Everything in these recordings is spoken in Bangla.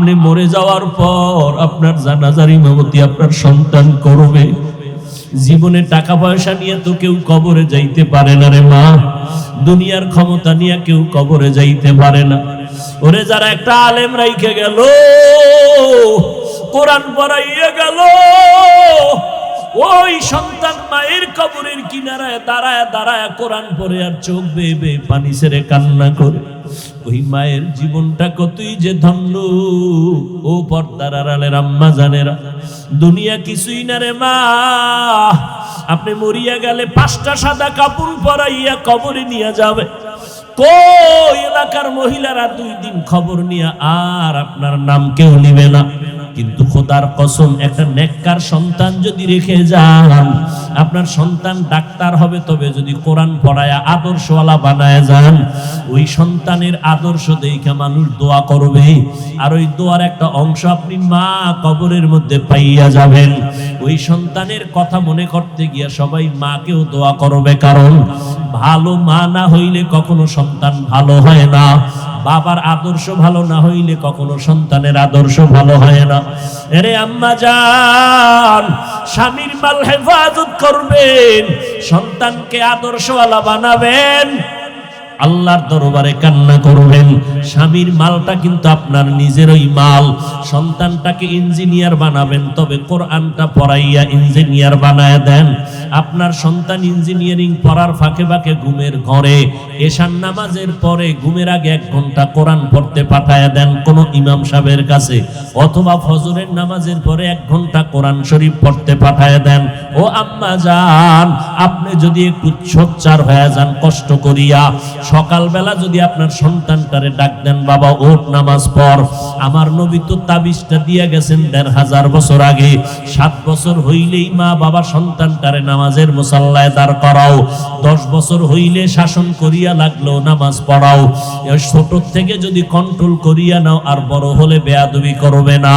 আপনি মরে যাওয়ার পর আপনার জানাজার ইমামতি আপনার সন্তান করবে। জীবনে টাকা পয়সা নিয়ে তো কেউ কবরে যাইতে পারে না রে মা, দুনিয়ার ক্ষমতা নিয়ে কেউ কবরে যাইতে পারে না। ওরে যারা একটা আলেম রাইখে গেল, কোরআন পড়াইয়া গেল, ওই সন্তান মায়ের কবরের কিনারায় দাঁড়ায় দাঁড়ায় কোরআন পড়ে আর চোখ বেয়ে বেয়ে পানি ছেড়ে কান্না করে। ওই মায়ের জীবনটা কতই যে ধন্য। ও পর্দার আড়ালের আম্মা জানেরা, দুনিয়া কিছুই না রে মা। আপনি মরিয়া গেলে 5টা সাদা কাপড় পরাইয়া কবরে নিয়ে যাবে। কই এলাকার মহিলারা 2 দিন খবর নিয়ে আর আপনার নাম কেউ নিবে না। কিন্তু খোদার কসম, একটা নেককার সন্তান যদি রেখে যান, আপনার সন্তান ডাক্তার হবে, তবে যদি কোরআন পড়ায়া আদর্শওয়ালা বানায় যান, ওই সন্তানের আদর্শ দেখে মানুষ দোয়া করবে। আর ওই দোয়ার একটা অংশ আপনি মা কবরের মধ্যে পাইয়া যাবেন। ওই সন্তানের কথা মনে করতে গিয়া সবাই মাকেও দোয়া করবে, কারণ ভালো মা না হইলে কখনো সন্তান ভালো হয় না। বাবার আদর্শ ভালো না হইলে কখনো সন্তানের আদর্শ ভালো হয় না। এরে আম্মা জান, স্বামীর মাল হেফাজত করবেন, সন্তানকে আদর্শওয়ালা বানাবেন, আল্লাহর দরবারে কান্না করবেন। স্বামীর মালটা কিন্তু আপনার নিজেরই মাল। সন্তানটাকে ইঞ্জিনিয়ার বানাবেন, তবে কোরআনটা পড়াইয়া ইঞ্জিনিয়ার বানায় দেন। আপনার সন্তান ইঞ্জিনিয়ারিং পড়ার ফাঁকে ফাঁকে ঘুমের ঘরে এশার নামাজের পরে ঘুমের আগে 1 ঘন্টা কোরআন পড়তে পাঠায় দেন কোন ইমাম সাহেবের কাছে, অথবা ফজরের নামাজের পরে 1 ঘন্টা কোরআন শরীফ পড়তে পাঠায় দেন। ও আম্মা জান, আপনি যদি একটু সোচ্চার হয়ে যান কষ্ট করিয়া, সকালবেলা যদি আপনার সন্তানটারে ডাক দেন, বাবা ওঠ নামাজ পড়। আমার নবী তো তাবিজটা দিয়ে গেছেন 1500 বছর আগে। 7 বছর হইলেই মা বাবা সন্তানটারে নামাজের মুসাল্লায় দাঁড় করাও। 10 বছর হইলে শাসন করিয়া লাগলো নামাজ পড়াও। ছোট থেকে যদি কন্ট্রোল করিয়া নাও, আর বড় হলে বেয়াদবি করবে না।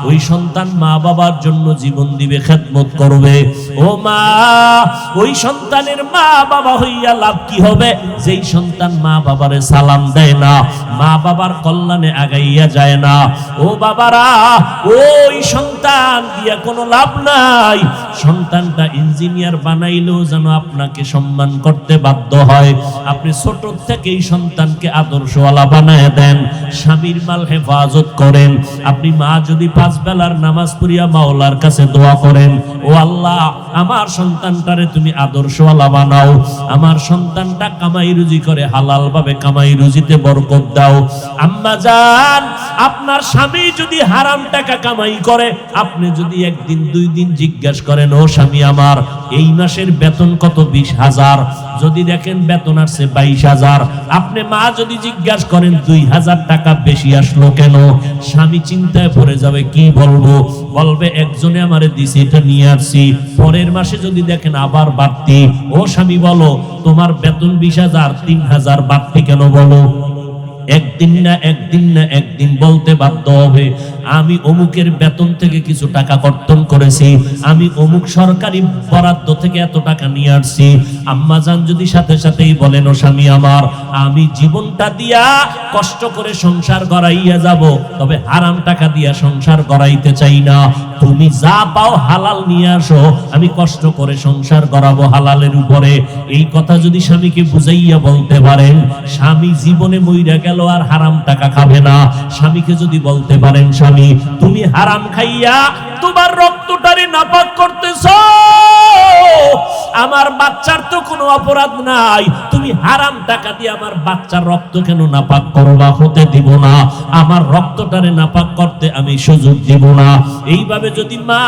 ওই সন্তান মা বাবার জন্য জীবন দিবে, খেদমত করবে। ও মা, ওই সন্তানের মা বাবা হইয়া লাভ কি হবে? যেই সন্তান মা বাবারে সালাম দেয় না, মা বাবার কল্যাণে আগাইয়া যায় না, ও বাবারা, ওই সন্তান দিয়া কোনো লাভ নাই। সন্তানটা ইঞ্জিনিয়ার বানাইলেও যেন আপনাকে সম্মান করতে বাধ্য হয়। আপনি ছোট থেকেই সন্তানকে আদর্শওয়ালা বানায় দেন, স্বামীর মাল হেফাজত করেন। আপনি মা যদি 5 বেলার নামাজ পড়িয়া মাওলার কাছে দোয়া করেন, ও আল্লাহ, আমার সন্তানটারে তুমি আদর্শওয়ালা বানাও, আমার সন্তানটা কামাই রুজি করে হালাল ভাবে কামাই রুজিতে বরকত দাও। আম্মা জান, আপনার স্বামী যদি হারাম টাকা কামাই করে, আপনি যদি 1 দিন 2 দিন জিজ্ঞাসা করেন, ও স্বামী আমার এই মাসের বেতন কত? 20,000। যদি দেখেন বেতন আসছে 22,000, আপনি মা যদি জিজ্ঞাসা করেন 2,000 টাকা বেশি আসলো কেন, স্বামী চিন্তায় পড়ে যাবে। কি বলবো? বলবে একজনে আমারে দিছে, এটা নিয়ে আসছি। পরের মাসে যদি দেখেন আবার বাড়তি, ও স্বামী বলো তোমার বেতন 20,000, 3,000 বাড়তি কেন বলো? একদিন না একদিন বলতে বাধ্য হবে, আমি অমুকের বেতন থেকে কিছু টাকা কর্তন করেছি, আমি অমুক সরকারি বরাদ্দ থেকে এত টাকা নিয়ে আসছি। আম্মা জান যদি সাথে সাথেই বলেন, ও স্বামী আমার, আমি জীবনটা দিয়া কষ্ট করে সংসার গড়াইয়া যাব, তবে হারাম টাকা দিয়া সংসার গড়াইতে চাই না। তুমি যা পাও হালাল নিয়ে আসো, আমি কষ্ট করে সংসার গড়াবো হালালের উপরে। এই কথা যদি স্বামীকে বুঝাইয়া বলতে পারেন, স্বামী জীবনে মইরা গেল আর হারাম টাকা খাবে না। স্বামীকে যদি বলতে পারেন, স্বামী তুমি হারাম খাইয়া তোমার রক্তটারে নাপাক করতেছো, আমার বাচ্চার তো কোনো অপরাধ নাই, তুমি হারাম টাকা দিয়ে আমার বাচ্চার রক্ত কেন নাপাক করবা? হতে দিব না, আমার রক্তটারে নাপাক করতে আমি সুযোগ দিব না। এইভাবে যদি মা,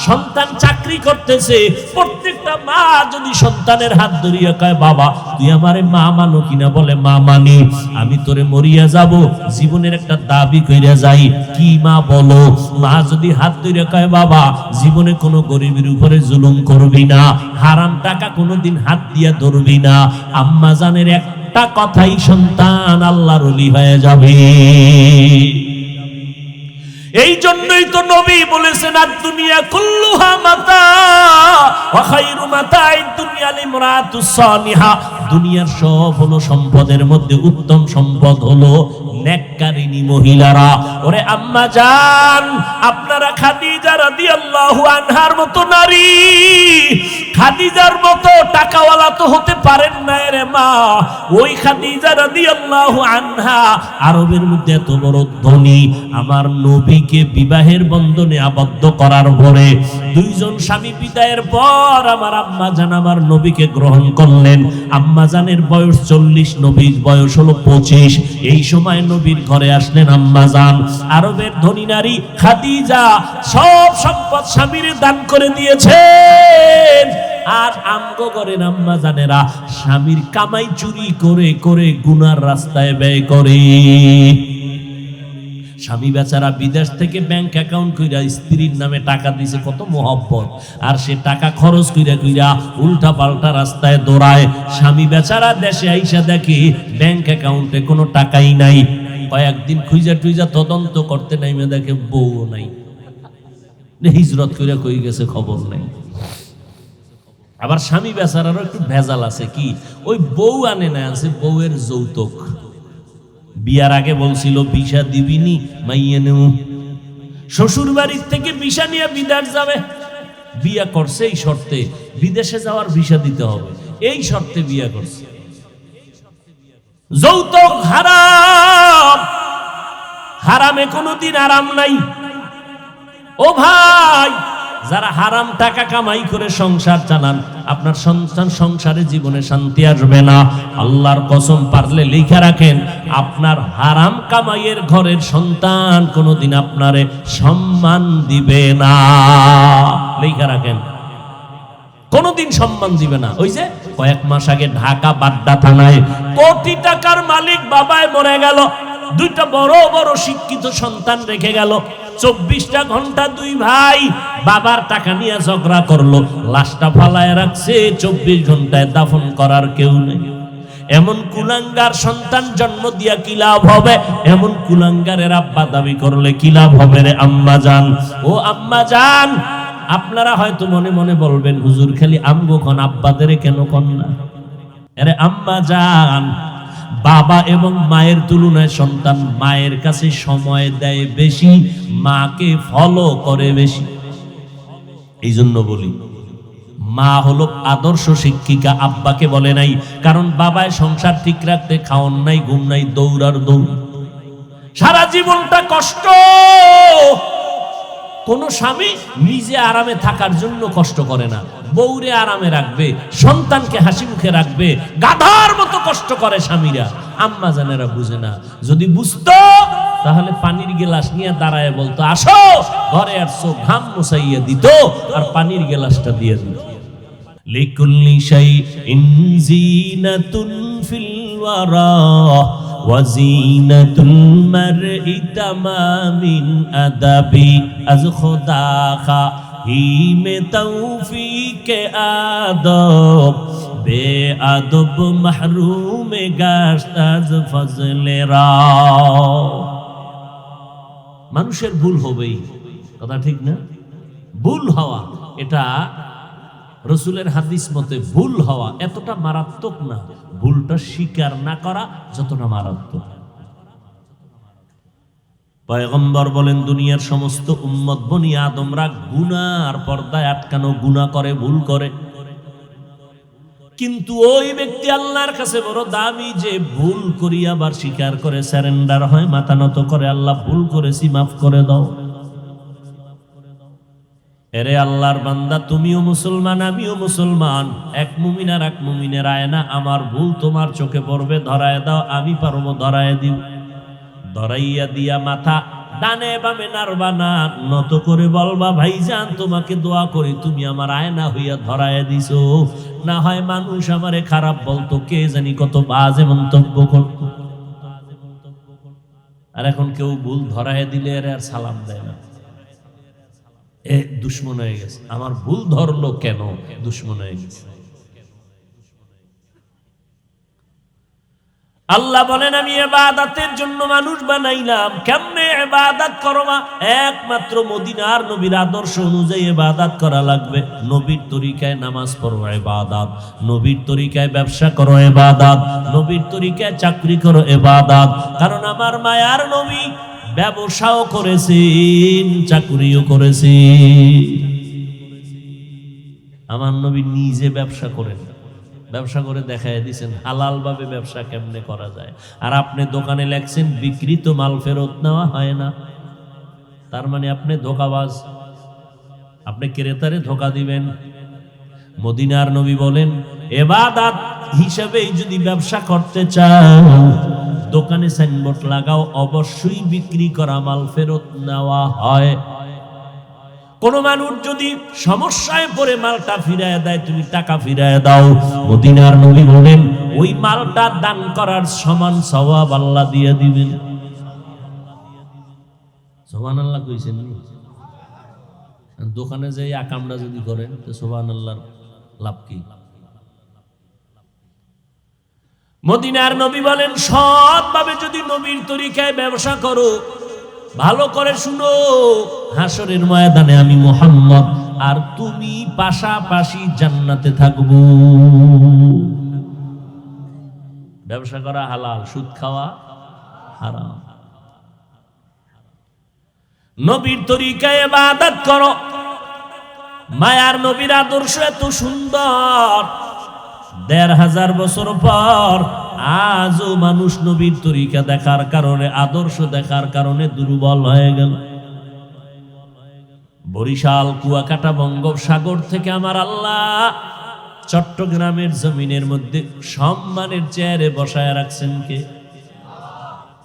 সন্তান চাকরি করতেছে, প্রত্যেকটা মা যদি সন্তানের হাত ধরিয়া কয়, বাবা তুই আমারে মা মানো কিনা? বলে মা মানি। আমি তোরে মরিয়া যাব, জীবনের একটা দাবি কইরা যাই। কি মা বলো? মা যদি হাত ধরিয়া কয়, বাবা জীবনে কোনো গরিবের উপরে জুলুম করবি না, হারাম টাকা কোনোদিন হাত দিয়া ধরবি না, আম্মা জানের একটা কথাই সন্তান আল্লাহর ওলি হয়ে যাবে। এই জন্যই তো নবী বলেছেন আদ-দুনিয়া কুল্লুহা মাতা ওয়া খায়রু মাতা'id দুনিয়া লিমরাতুস সালিহা। দুনিয়ার সব হলো সম্পদের মধ্যে উত্তম সম্পদ হলো নেককারিনী মহিলারা। ওরে আম্মা জান, আপনারা খাদিজা রাদিয়াল্লাহু আনহার মতো নারী, খাদিজার মতো টাকাওয়ালা তো হতে পারেন না রে মা। ওই খাদিজা রাদিয়াল্লাহু আনহা আরবের মধ্যে এত বড় ধনী, আমার নবীকে বিবাহের বন্ধনে আবদ্ধ করার পরে দুইজন স্বামী বিদায়ের পর আমার আম্মা জান আমার নবীকে গ্রহণ করলেন। আম্মা জানের বয়স 40, নবীর বয়স হলো 25। এই সময় নবীর ঘরে আসলেন আম্মা জান। আরবের ধনী নারী খাদিজা সব সম্পদ স্বামীর দান করে দিয়েছেন। আর আমগো করেন আম্মা জানেরা স্বামীর কামাই চুরি করে করে গুনার রাস্তায় ব্যয় করে। স্বামী বেচারা বিদেশ থেকে ব্যাংক অ্যাকাউন্ট কইরা স্ত্রীর নামে টাকা দিছে, কত মোহব্বত, আর সে টাকা খরচ কইরা কইরা উল্টা পাল্টা রাস্তায় দৌড়ায়। স্বামী বেচারা দেশে আইসা দেখে ব্যাংক অ্যাকাউন্টে কোনো টাকাই নাই। কয়েকদিন খুঁজা টুইজা তদন্ত করতে নাইমে দেখে বউও নাই, হিজরত কইরা কই গেছে খবর নাই। আবার স্বামী বেচারারও একটু ভেজাল আছে, কি ওই বউ আনে না, আছে বউয়ের যৌতুক। বিয়ার আগে বলছিল ভিসা দিবিনি মাইয়ে নেউ, শ্বশুর বাড়ির থেকে ভিসা নিয়ে বিদেশ যাবে। বিয়া করছে এই শর্তে, বিদেশে যাওয়ার ভিসা দিতে হবে, এই শর্তে বিয়া করছে। যৌতুক হারাম, হারামে কোনোদিন আরাম নাই। ও ভাই, যারা হারাম টাকা কামাই করে সংসার চালান, আপনার সন্তান সংসারে জীবনে শান্তি আসবে না। আল্লাহর কসম, পারলে লিখে রাখেন, আপনার হারাম কামাইয়ের ঘরের সন্তান কোনোদিন আপনারে সম্মান দিবে না। লিখে রাখেন, কোনোদিন সম্মান দিবে না। ওই যে কয়েক মাস আগে ঢাকা বাড্ডা থানায় কোটি টাকার মালিক বাবায় মরে গেল, দুইটা বড় বড় শিক্ষিত সন্তান রেখে গেল। 24টা ঘন্টা দুই ভাই বাবার টাকা নিয়ে ঝগড়া করলো, লাশটা ফালায় রাখছে। 24 ঘন্টায় দাফন করার কেউ নেই। এমন কুলাঙ্গার সন্তান জন্ম দিয়া কি লাভ হবে? এমন কুলাঙ্গারের আব্বা দাবি করলে কি লাভ হবে রে আম্মা জান? ও আম্মা জান, আপনারা হয়তো মনে মনে বলবেন, হুজুর খালি আমগো কোন আব্বাদের কেন কোন না? আরে আম্মা জান, বাবা এবং মায়ের তুলনায় সন্তান মায়ের কাছে সময় দেয় বেশি, মাকে ফলো করে বেশি। এই জন্য বলি, মা হলো আদর্শ শিক্ষিকা, আব্বাকে বলে নাই। কারণ বাবায় সংসার ঠিক রাখতে খাওন নাই, ঘুম নাই, দৌড়ার দৌড়, সারা জীবনটা কষ্ট। কোন স্বামী নিজে আরামে থাকার জন্য কষ্ট করে না, বউরে আরামে রাখবে, সন্তানকে হাসি মুখে রাখবে, গাধার মতো কষ্ট করে স্বামীরা। আম্মা জানেরা বুঝে না। যদি বুঝতো তাহলে পানির গেলাস নিয়ে দাঁড়ায় বলতো, আসো ঘরে আসছো, ঘাম মুছাইয়া দিত আর পানির গেলাসটা দিয়ে দিত। লিকুল্লি শাইইন জিনাতুন ফিল ওয়ারা ওয়াজিনাতুল মারই তামামিন আদাবি আজ খোদা খা হিমে তৌফিকে আদব বে আদব মাহরুমে গাশত আজ ফজলে রা। মানুষের ভুল হবেই, কথা ঠিক না? ভুল হওয়া এটা রসুলের হাদিস মতে ভুল হওয়া এতটা মারাত্মক না, ভুলটা স্বীকার না করা যতটা মারাত্মক। পয়গম্বর বলেন, দুনিয়ার সমস্ত উম্মত বনি আদমরা গুনার পর্দায় আটকানো, গুনাহ করে, ভুল করে। কিন্তু ওই ব্যক্তি আল্লাহর কাছে বড় দামি যে ভুল করি আবার স্বীকার করে, সারেন্ডার হয়, মাথা নত করে, আল্লাহ ভুল করেছি, মাফ করে দাও। এরে আল্লাহর বান্দা, তুমিও মুসলমান, আমিও মুসলমান, এক মুমিন আর এক মুমিনের আয়না। আমার ভুল তোমার চোখে পড়বে, ধরায় দাও, আমি পারবো ধরায় দিব। ধরাইয়া দিয়া মাথা ডানে বামে নাড়বা না, নত করে বলবা, ভাইজান তোমাকে দোয়া করি, তুমি আমার আয়না হইয়া ধরায় দিছো। না হয় মানুষ আমারে খারাপ বলতো, কে জানি কত বাজে মন্তব্য করতো। আর এখন কেউ ভুল ধরায় দিলে আর সালাম দেয় না, এ দুশ্মন হয়ে গেছে। আমার ভুল ধরলো কেন? দুশ্মন হয়ে গেছে। আল্লাহ বলেন আমি ইবাদতের জন্য মানুষ বানাইলাম। কেমনে ইবাদত করবা? একমাত্র মদিনার নবীর আদর্শ অনুযায়ী ইবাদত করা লাগবে। নবীর তরিকায় নামাজ পড়ো ইবাদত, নবীর তরিকায় ব্যবসা করো ইবাদত, নবীর তরিকায় চাকরি করো ইবাদত। কারণ আমার মায়ার নবী ব্যবসাও করেছেন, চাকরিও করেছেন। আমার নবী নিজে ব্যবসা করেন, ব্যবসা করে দেখায় দিয়েছেন হালাল ভাবে ব্যবসা কেমনে করা যায়। আর আপনি দোকানে লেখছেন বিক্রিত মাল ফেরত নেওয়া হয় না, তার মানে আপনি ধোঁকাবাজ, আপনি ক্রেতারে ধোঁকা দিবেন। মদিনার নবী বলেন ইবাদত হিসেবে যদি ব্যবসা করতে চাও, দোকানে সাইনবোর্ড লাগাও অবশ্যই বিক্রি করা মাল ফেরত নেওয়া হয়। কোন মানুষ যদি সমস্যায় পড়ে মালটা ফিরায় দেয়, তুমি টাকা ফিরায় দাও। মদিনার নবী বলেন ওই মালটা দান করার সমান সওয়াব আল্লাহ দিয়ে দিবেন। সুবহানাল্লাহ কইছেন। দোকানে যাই আকামটা যদি করেন তো সুবহানাল্লাহর লাভ কি? মদিনার নবী বলেন সৎভাবে যদি নবীর তরিকায় ব্যবসা করো, ভালো করে শুনো, হাসরের ময়দানে আমি মুহাম্মদ আর তুমি পাশাপাশি জান্নাতে থাকবো। ব্যবসা করা হালাল, সুদ খাওয়া হারাম। নবীর তরিকায় ইবাদত করো। মায়ার নবীর আদর্শ এত সুন্দর, ১৫০০ বছর পর আজও মানুষ নবীর তরিকা দেখার কারণে, আদর্শ দেখার কারণে দুর্বল হয়ে গেল। বরিশাল কুয়াকাটা বঙ্গোপসাগর থেকে আমার আল্লাহ চট্টগ্রামের জমিনের মধ্যে সম্মানের চেয়ারে বসায় রাখছেন কে?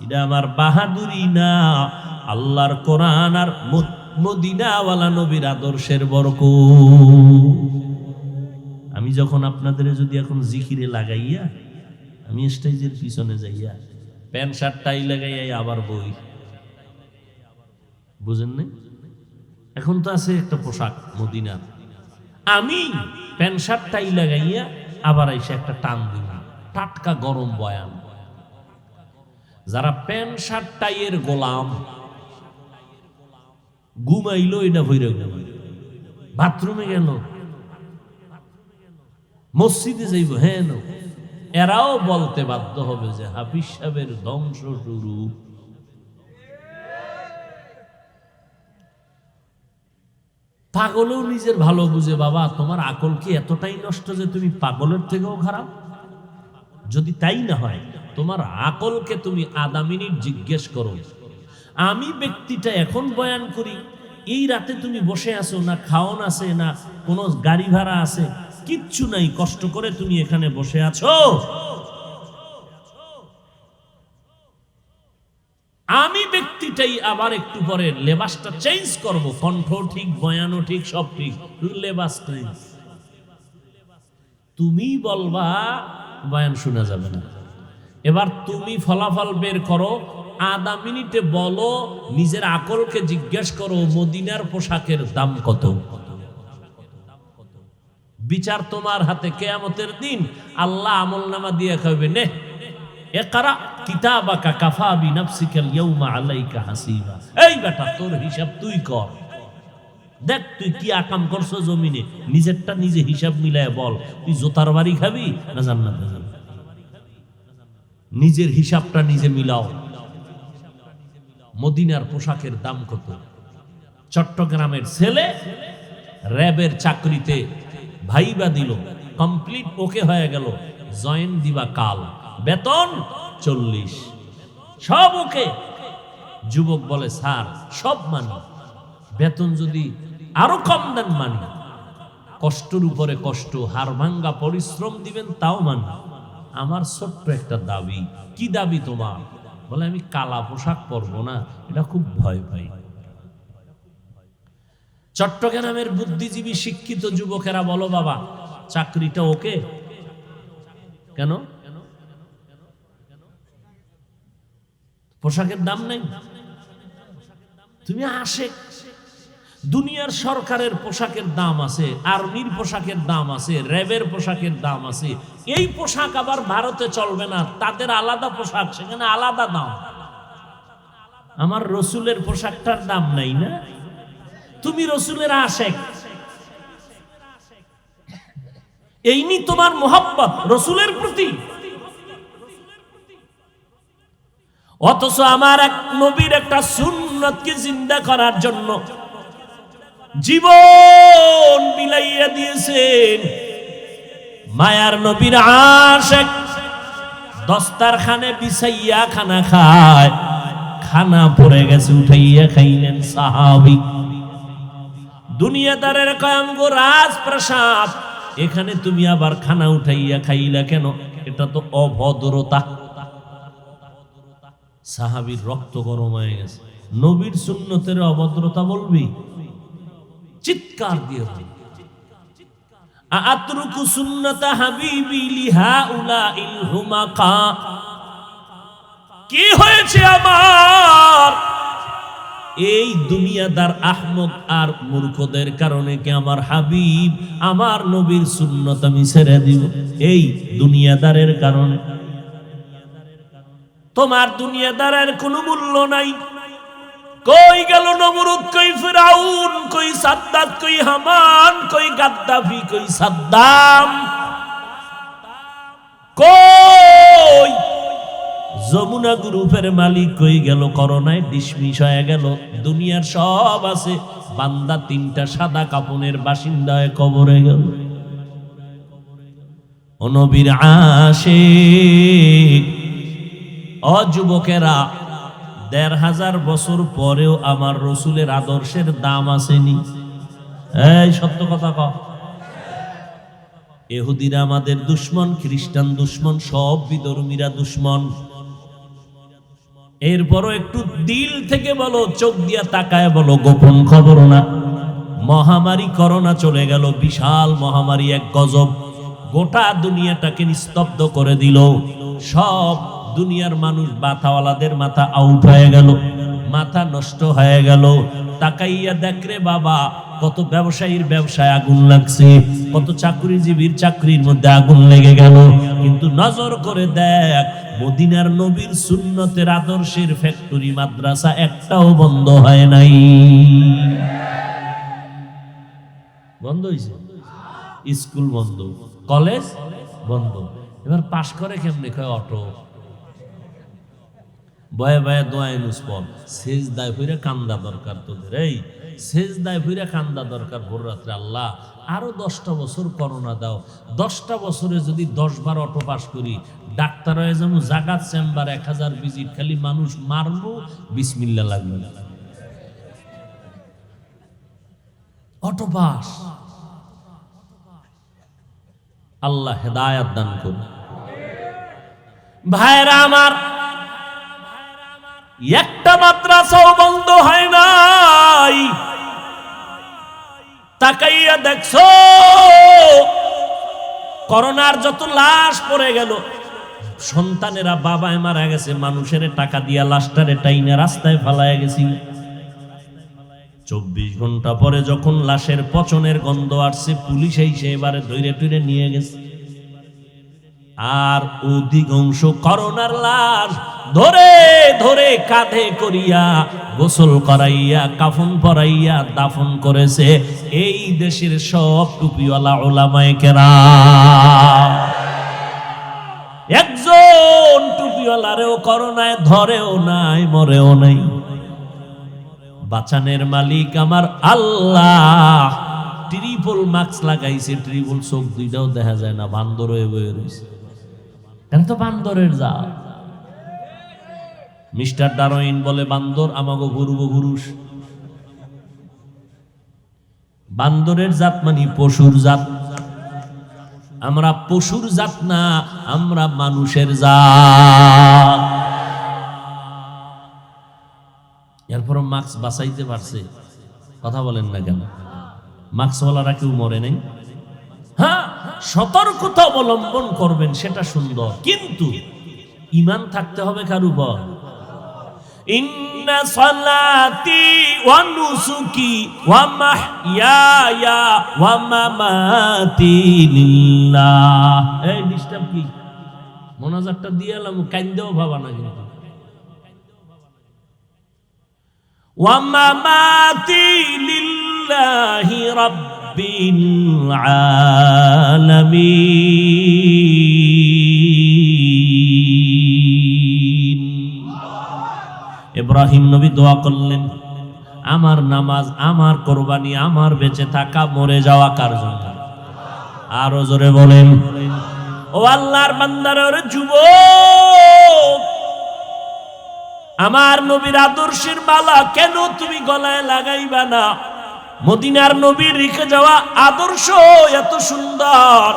এটা আমার বাহাদুরি না, আল্লাহর কোরআন আর মদিনাওয়ালা নবীর আদর্শের বরকত। আমি যখন আপনাদের যদি এখন জিকিরে লাগাইয়া, আমি স্টেজের পিছনে যাইয়া প্যান্ট শার্ট টাই লাগাইয়া আবার বই, বুঝেন না? এখন তো আছে একটা পোশাক মদিনার, আমি প্যান্ট শার্ট টাই লাগাইয়া আবার এসে একটা টান দিই, টাটকা গরম বয়ান। যারা প্যান্ট শার্ট টাইয়ের গোলাম, ঘুমাইলো এটা ভৈরে ঘুমাই, বাথরুমে গেল, মসজিদে যাইব, হ্যাঁ এরাও বলতে বাধ্য হবে যে হাফিজ সাহেবের ধ্বংস শুরু। পাগলও নিজের ভালো বুঝে, বাবা তোমার আকল কি এতটাই নষ্ট যে তুমি পাগলের থেকেও খারাপ? যদি তাই না হয়, তোমার আকলকে তুমি আধা মিনিট জিজ্ঞেস করো, আমি ব্যক্তিটা এখন বয়ান করি, এই রাতে তুমি বসে আছো, না খাওন আছে, না কোনো গাড়ি ভাড়া আছে, কিচ্ছু নাই, কষ্ট করে তুমি এখানে বসে আছো। আমি ব্যক্তিটাই আবার একটু পরে লেবাসটা চেঞ্জ করব, কণ্ঠ ঠিক, বয়ানও ঠিক, সব ঠিক, লেবাস চেঞ্জ। তুমি বলবা বয়ান শোনা যাবে না। এবার তুমি ফলাফল বের করো, আধা মিনিটে বলো, নিজের আকলকে জিজ্ঞেস করো মদিনার পোশাকের দাম কত। বিচার তোমার হাতে। কিয়ামতের দিন আল্লাহ আমলনামা দিয়ে কইবে, নে ইকরা কিতাবাকা কাফা বিনাফসিকাল ইয়াউমা আলাইকা হাসিবা। এই বেটা তোর হিসাব তুই কর, দেখ তুই কি আকাম করছো জমিনে, নিজেরটা নিজে হিসাব মিলায় বল, তুই জোতার বাড়ি খাবি না জান্নাতে যাবি। নিজের হিসাবটা নিজে মিলাও। মদিনার পোশাকের দাম কত? চট্টগ্রামের ছেলে র্যাবের চাকরিতে ভাইবা দিল, কমপ্লিট ওকে হয়ে গেল, জয়েন দিবা কাল, বেতন 40, সব ওকে। যুবক বলে স্যার সব মানি, বেতন যদি আরো কম দেন মানি, কষ্টের উপরে কষ্ট, হাড় ভাঙ্গা পরিশ্রম দিবেন তাও মানি। আমার ছোট্ট একটা দাবি। কি দাবি তোমার? বলে আমি কালা পোশাক পরবো না, এটা খুব ভয় পাই। চট্টগ্রামের বুদ্ধিজীবী শিক্ষিত যুবকেরা বলো বাবা চাকরিটা ওকে কেন? পোশাকের দাম নাই? তুমি আশেক, দুনিয়ার সরকারের পোশাকের দাম আছে, আর্মির পোশাকের দাম আছে, র্যাবের পোশাকের দাম আছে। এই পোশাক আবার ভারতে চলবে না, তাদের আলাদা পোশাক, সেখানে আলাদা দাম। আমার রসুলের পোশাকটার দাম নাই না? তুমি রসুলের আশেক, এই নি তোমার মোহাব্বত রসুলের প্রতি। অথচ আমার এক নবীর একটা সুন্নতকে জিন্দা করার জন্য জীবন বিলাইয়া দিয়েছেন। মায়ার নবীর আশেক দস্তারখানে বিছাইয়া খানা খায়, খানা পড়ে গেছে উঠাইয়া খাইলেন সাহাবী। দুনিয়াদারের কয়ামগো রাজপ্রাসাদ, এখানে তুমি আবার খানা উঠাইয়া খাইলা কেন? এটা তো অভদ্রতা। সাহাবীর রক্ত গরম হয়ে গেছে। নবীর সুন্নতের অভদ্রতা বলবি? চিৎকার দিয়ে আতরুকু সুন্নাতা হাবিবি লিহাউলাইল হুমাকা। কি হয়েছে আমার এই দুনিয়াদার আহমক আর মূর্খদের কারণে কি আমার হাবিব আমার নবীর সুন্নত আমি ছেড়ে দিব? এই দুনিয়াদারের কারণে। তোমার দুনিয়াদারের কোনো মূল্য নাই। কই গেল নমরুদ, কই ফিরাউন, কই সাদ্দাত, কই হামান, কই গাদ্দাফি, কই সাদ্দাম, কই যমুনা গ্রুপের মালিক কই গেল? করোনায় ডিসমিস হয়ে গেল। দুনিয়ার সব আছে, বান্দা তিনটা সাদা কাপনের বাসিন্দা হয়ে কবরে গেল। ও নবীর আশিক, ও যুবকেরা, ১৫০০ বছর পরেও আমার রসুলের আদর্শের দাম আসেনি। এই সত্য কথা কও। ইহুদিরা আমাদের দুশ্মন, খ্রিস্টান দুশ্মন, সব বিধর্মীরা দুশ্মন। এরপরও একটু দিল থেকে বলো, চোখ দিয়া তাকায় বলো, গোপন খবর না। মহামারী করোনা চলে গেল, বিশাল মহামারী, এক গজব, গোটা দুনিয়াটাকে নিস্তব্ধ করে দিল। সব দুনিয়ার মানুষ, মাথাওয়ালাদের মাথা আউট হয়ে গেল, মাথা নষ্ট হয়ে গেল। তাকাইয়া দেখরে বাবা, কত ব্যবসায়ীর ব্যবসায় আগুন লাগছে, কত চাকরিজীবীর চাকরির মধ্যে আগুন লেগে গেল। কিন্তু নজর করে দেখ, মদিনার নবীর সুন্নতের আদর্শের ফ্যাক্টরি, মাদ্রাসা একটাও বন্ধ হয় নাই। বন্ধ হয়েছে? স্কুল বন্ধ, কলেজ বন্ধ। এবার পাশ করে কেমনে? কয় অটো। বয়ে বয়ে দোয়াই নুসপল, শেষ দায় ফিরে কান্দা দরকার তোদের। এই শেষ দায় ফিরে কান্দা দরকার ভোর রাত্রে। আল্লাহ আরো 10টা বছর করোনা দাও। 10টা বছরে যদি 10 বার অটো পাস করি, ডাক্তার হয়ে যাবো, জাগাত চেম্বার 1000 ভিজিট, খালি মানুষ মারবো, বিসমিল্লাহ লাগবে না। Auto pass. আল্লাহ হেদায়াত দান করুন। ভাইরা আমার, একটা মাদ্রাসাও বন্ধ হয় নাই। তাকাইয়া দেখছো করোনার যত লাশ পড়ে গেল, সন্তানেরা বাবায় মারা গেছে, মানুষের টাকা দিয়া লাশটারে টাইনা রাস্তায় ফালায় গেছিল। 24 ঘন্টা পরে যখন লাশের পচনের গন্ধ আসছে, পুলিশ এসে এবারে ধরে টুরে নিয়ে গেছে। আর অধিকাংশ করোনার লাশ ধরে ধরে কাঁধে করিয়া গোসল করাইয়া কাফন পরাইয়া দাফন করেছে এই দেশের সব টুপিওয়ালা উলামায়ে কেরাম। একজন টুপিওয়ালারেও করোনায় ধরেও নাই, মরেও নাই। বাঁচানের মালিক আমার আল্লাহ। ট্রিপল মাস্ক লাগাইছে, ট্রিপল চোখ দুইটাও দেখা যায় না, বান্দর হয়ে বয়ে রয়েছে। এটা তো বান্দরের জাত। মিস্টার ডারউইন বলে বান্দর আমাগো পূর্বপুরুষ। বান্দরের জাত মানে পশুর জাত। আমরা পশুর জাত না, আমরা মানুষের জাত। এরপর মাস্ক বাঁচাইতে পারছে, কথা বলেন না কেন? মাস্কওয়ালারা কেউ মরে নাই। হ্যাঁ, সতর্কতা অবলম্বন করবেন, সেটা সুন্দর, কিন্তু ঈমান থাকতে হবে কার উপর? ইন্না সালাতি ওয়া নুসুকি ওয়া মাহইয়ায়া ওয়া মামাতি লিল্লাহ। এই ডিস্টার্ব কি? মোনাজাতটা দিয়ে এলাম, কাইন্দেও ভাবা না কিন্তু। ওয়া মামাতি লিল্লাহি রাব্বিল আলামিন। ইব্রাহিম নবী দোয়া করলেন, আমার নামাজ, আমার কোরবানি, আমার বেঁচে থাকা, মরে যাওয়া কার জন্য? আরো জোরে বলেন। ও আল্লাহর বান্দারা, ওরে যুবক, আমার নবীর আদর্শের মালা কেন তুমি গলায় লাগাইবা না? মদিনার নবীর রেখে যাওয়া আদর্শ এত সুন্দর।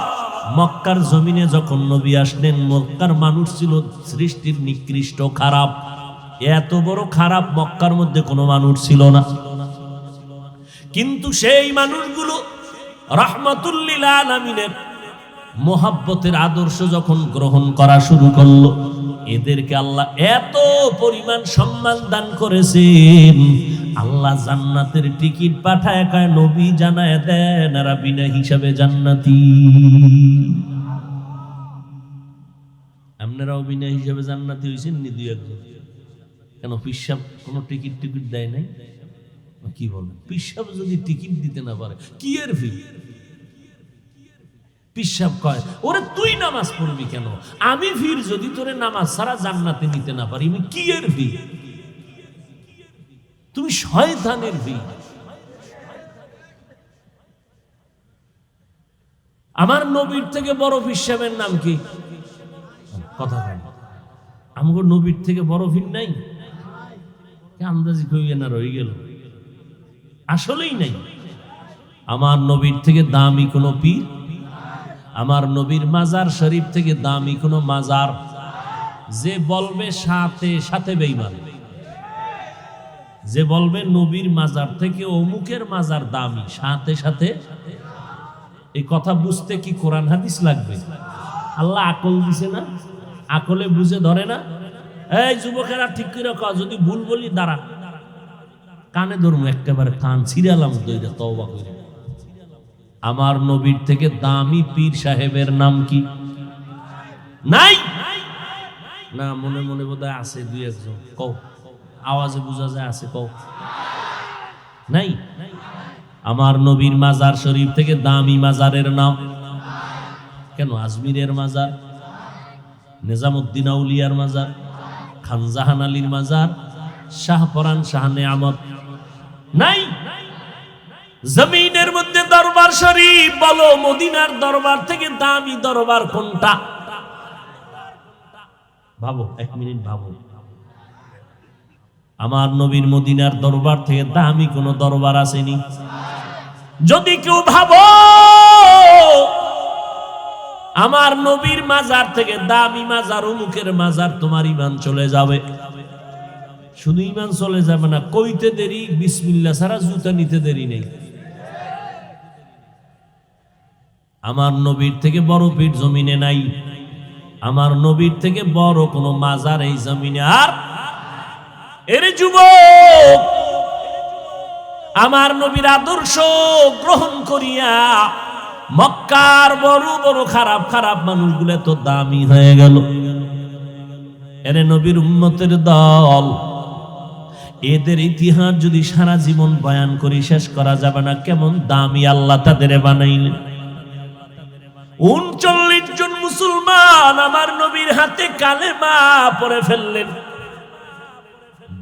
মক্কার জমিনে যখন নবী আসলেন, মক্কার মানুষ ছিল সৃষ্টির নিকৃষ্ট, খারাপ। এত বড় খারাপ মক্কার মধ্যে কোনো মানুষ ছিল না। কিন্তু সেই মানুষগুলো রাহমাতুল লিল আলামিনের মোহাব্বতের আদর্শ যখন গ্রহণ করা শুরু করলো, এদেরকে আল্লাহ এত পরিমাণ সম্মান দান করেছেন, আল্লাহ জান্নাতের টিকিট পাঠায়, কয় নবী জানায় দেন এরা বিনা হিসাবে জান্নাতি। আপনারাও বিনা হিসাবে জান্নাতি হয়েছেন নি? দুই একজন। কেন পিসাব কোনো টিকিট দেয় নাই? কি বলেন? পিসাব যদি টিকিট দিতে না পারে কি এর ফি? পিসাব কয়, ওরে তুই নামাজ পড়বি কেন? আমি ফির যদি তোরে নামাজ ছাড়া জান্নাতে নিতে না পারি, আমি কি এর ফি? তুমি শয়তানের ফি। আমার নবীর থেকে বড় পিসাবের নাম কি? কথা বল। আমগো নবীর থেকে বড় ফির নাই? আন্দাজি কইয়ে না রয়ে গেল, আসলেই নাই। আমার নবীর থেকে দামি কোনো পীর, আমার নবীর মাজার শরীফ থেকে দামি কোনো মাজার। যে বলবে সাথে সাথে বেঈমান, যে বলবে নবীর মাজার থেকে অমুকের মাজার দামি, সাথে সাথে। এই কথা বুঝতে কি কোরআন হাদিস লাগবে? আল্লাহ আকল দিছে না? আকলে বুঝে ধরে না? এই যুবকেরা ঠিক করে কও, যদি ভুল বলি দাঁড়া, কানে ধরুন একেবারে, কান ছিড়ালাম দইরা তওবা করে। আমার নবীর থেকে দামি পীর সাহেবের নাম কি? নাই না? মনে মনে বোধহয় আছে দুই একজন, কও, আওয়াজে বোঝা যায় আছে, কও। নাই? আমার নবীর মাজার শরীফ থেকে দামি মাজারের নাম কেন? আজমিরের মাজার, নিজামুদ্দিন আউলিয়ার মাজার, খানজাহান আলীর মাজার, শাহপরান শাহ নেয়ামত নাই? জমিনের মধ্যে দরবার শরীফ বলো, মদিনার দরবার থেকে দামি দরবার কোনটা? ভাবো, এক মিনিট ভাবো। আমার নবীর মদিনার দরবার থেকে দামি কোন দরবার আসেনি? যদি কেউ ভাবো আমার নবীর মাজার থেকে দামি মাজার অমুকের মাজার, তোমার ঈমান চলে যাবে। শুধু ঈমান চলে যাবে না, কইতে দেরি, বিসমিল্লাহ ছাড়া জুতা নিতে দেরি নেই। আমার নবীর থেকে বড় পীর জমিনে নাই, আমার নবীর থেকে বড় কোন মাজার এই জমিনে আর। এর যুবক, আমার নবীর আদর্শ গ্রহণ করিয়া মক্কার বড় বড় খারাপ খারাপ মানুষগুলো তো দামি হয়ে গেল। এর নবীর উম্মতের দল, এদের ইতিহাস যদি সারা জীবন বয়ান করি শেষ করা যাবে না, কেমন দামি আল্লাহ তাদের বানাইলেন। 39 জন মুসলমান আমার নবীর হাতে কালেমা পড়ে ফেললেন।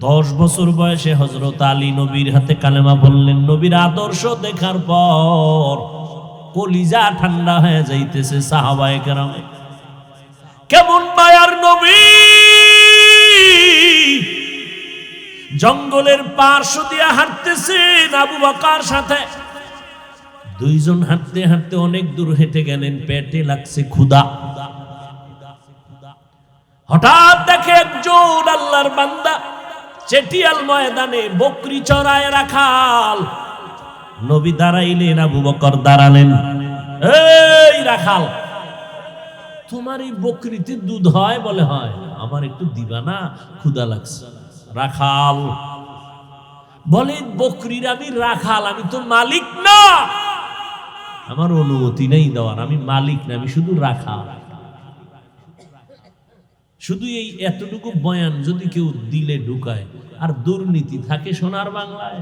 10 বছর বয়সে হযরত আলী নবীর হাতে কালেমা বললেন। নবীর আদর্শ দেখার পর কলিজা ঠান্ডা হয়ে যাইতেছে সাহাবায়ে কেরাম। কেমন মায়ার নবী! জঙ্গলের পার্শ্ব দিয়ে হাঁটতেছেন আবু বকর সাথে। দুইজন হাঁটতে হাঁটতে অনেক দূর হেঁটে গেলেন, পেটে লাগছে ক্ষুধা। হঠাৎ দেখে একজন আল্লাহর বান্দা চেটিয়াল ময়দানে বকরি চড়ায় রাখাল। নবী দাঁড়াইলেন, আবু বকর দাঁড়ালেন। এই রাখাল, তোমার এই বকরিতে দুধ হয়? বলে হয়। আমার একটু দিবা না, ক্ষুধা লাগছে। রাখাল বলে বকরির আমি রাখাল, আমি তো মালিক না, আমার অনুমতি নেই দেওয়ার, আমি মালিক না, আমি শুধু রাখাল। শুধু এই এতটুকু বয়ান যদি কেউ দিলে ঢুকায়, আর দুর্নীতি থাকে সোনার বাংলায়,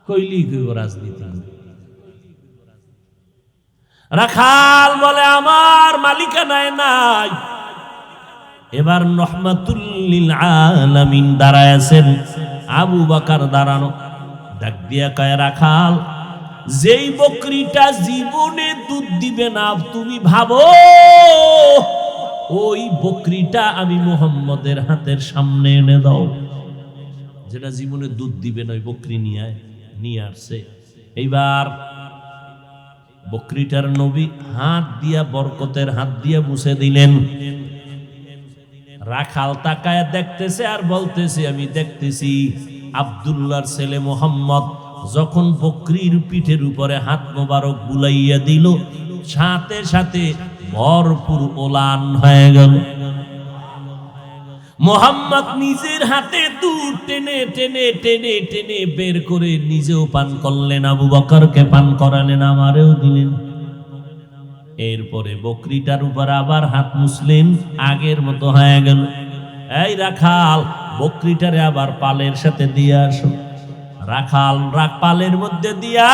কইলি কইব রাজনীতি। রাখাল বলে আমার মালিকানায় নাই। এবার রহমাতুল লিল আলামিন দাঁড়ায় আছেন, আবু বকর দাঁড়ানো, ডাক দিয়া কয় রাখাল, যেই বকরিটা জীবনে দুধ দিবে না তুমি ভাবো, ওই বকরিটা আমি মুহাম্মদের হাতের সামনে এনে দাও। যেটা জীবনে দুধ দিবে না ওই বকরি নিয়ে আসছে। এইবার বকরিটার নবী হাত দিয়া, বরকতের হাত দিয়া মুছে দিলেন। রাখাল তাকায় দেখতেছে আর বলতেছে আমি দেখতেছি আব্দুল্লাহর ছেলে মুহাম্মদ যখন বকরির পিঠের উপরে হাত মোবারক বুলাইয়া দিল, সাথে সাথে ভরপুর ওলান হয়ে গেল। মুহাম্মদ নিজের হাতে দুধ টেনে টেনে টেনে টেনে বের করে নিজেও পান করলেন, আবু বকরকে পান করালেন, আমারেও দিলেন। এরপরে বকরিটার উপর আবার হাত মুছলেন, আগের মতো হয়ে গেল। এই রাখাল, বকরিটারে আবার পালের সাথে দিয়ে আসো। রাখাল পালের মধ্যে দিয়া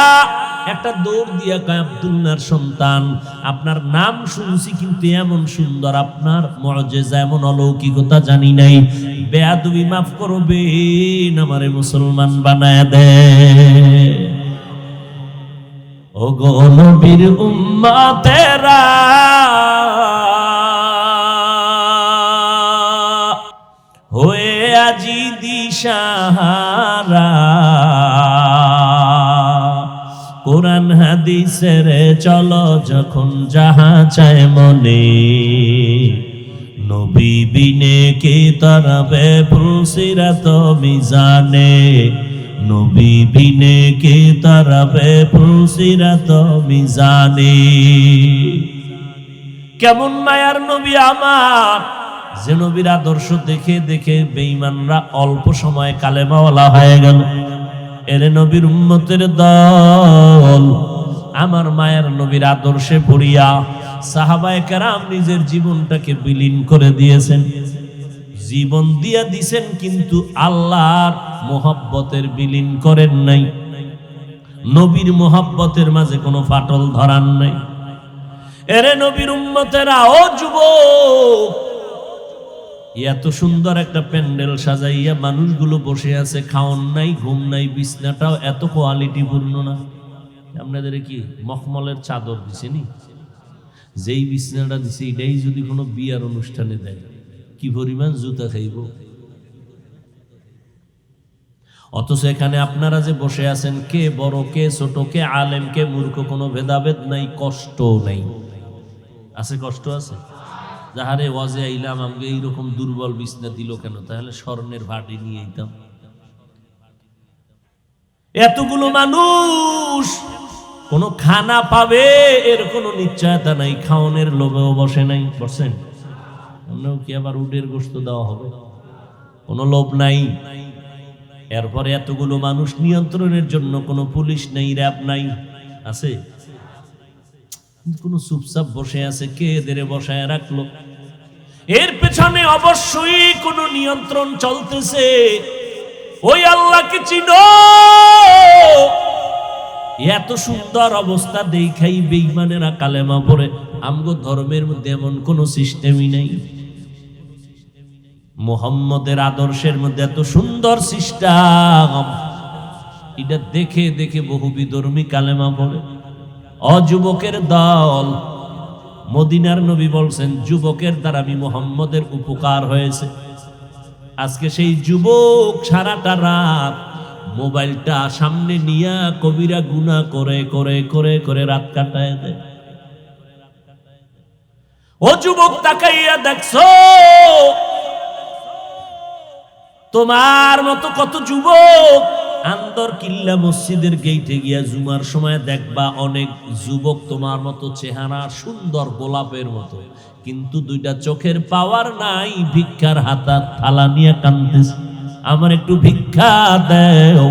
একটা দৌড় দিয়া কয়, আব্দুল্লাহর সন্তান, আপনার নাম শুনছি কিন্তু এমন সুন্দর, আপনার মুআজিজা এমন অলৌকিকতা জানি নাই, বেয়াদবি মাফ করবেন, আমারে মুসলমান বানায় দে। ও গো নবীর উম্মতেরা, হয়ে আজি দিশাহারা, কোরআন হাদিসের চলো যখন যাহা চায় মনে, নবী বিনে কে তরবে ফুলসিরাত মিজানে, নবী বিনে কে তরবে ফুলসিরাত মিজানে। কেমন মায়ার নবী আমার, যে নবীর আদর্শ দেখে দেখে বেঈমানরা অল্প সময় কালেমাওয়ালা হয়ে গেল। এরে নবীর উম্মতের দল, আমার মায়ের নবীর আদর্শে পড়িয়া সাহাবায়ে কেরাম নিজের জীবনটাকে বিলীন করে দিয়েছেন, জীবন দিয়া দিছেন, কিন্তু আল্লাহর মোহাব্বতের বিলীন করেন নাই, নবীর মোহাব্বতের মাঝে কোনো ফাটল ধরান নাই। এরে নবীর উম্মতেরা, ও যুবক, এত সুন্দর একটা প্যান্ডেল সাজাইয়া মানুষগুলো বসে আছে, খাওন নাই, ঘুম নাই, বিছনাটাও এত কোয়ালিটি পূর্ণ না। আপনাদের কি মখমলের চাদর দিছেনি? যেই বিছনাটা দিছে এটাই যদি কোনো বিয়ার অনুষ্ঠানে দেয়, কি পরিমাণ জুতা খাইব। অথচ এখানে আপনারা যে বসে আছেন, কে বড় কে ছোট, কে আলেম কে মূর্খ, কোনো ভেদাভেদ নাই, কষ্ট নাই। আছে? কষ্ট আছে? যাহারে ওয়াজে আইলাম আমাকে এইরকম দুর্বল বিছনা দিল কেন, তাহলে স্বর্ণের ভাটি নিয়ে আইতাম। এতগুলো মানুষ কোন খানা পাবে এর কোনো নিশ্চয়তা নাই, খাওয়ানোর লোভেও বসে নাই। বসেন আমরাও কি আবার উটের গোশত দেওয়া হবে? কোনো লোভ নাই। এরপরে এতগুলো মানুষ নিয়ন্ত্রণের জন্য কোনো পুলিশ নেই, র্যাব নাই। আছে? কোন চুপচাপ বসে আছে, কে এদের বসায় রাখলো? এর পেছনে অবশ্যই কোনো নিয়ন্ত্রণ চলতেছে। ওই আল্লাহকে চিনো। এত সুন্দর অবস্থা দেখাই বেঈমানেরা কালেমা পড়ে। আমগো ধর্মের মধ্যে এমন কোন সিস্টেমই নেই। মুহাম্মদের আদর্শের মধ্যে এত সুন্দর সিস্টেম, এটা দেখে দেখে বহু বিধর্মী কালেমা পড়ে। অযুবকের দল, মদিনার নবী বলছেন যুবকের দ্বারা আমি মুহাম্মদের উপকার হয়েছে। আজকে সেই যুবক সারাটা রাত মোবাইলটা সামনে নিয়ে কবিরা গুনাহ করে করে করে করে রাত কাটায় দেয়। ও যুবক, তাকাইয়া দেখছো তোমার মতো কত যুবক আন্দর কিল্লা মসজিদের গেইটে গিয়া জুমার সময় দেখবা অনেক যুবক তোমার মতো চেহারা, সুন্দর গোলাপের মতো, কিন্তু দুইটা চোখের পাওয়ার নাই, ভিক্ষার হাতা থালা নিয়ে কাঁদতেছে। আমার একটু ভিক্ষা দাও।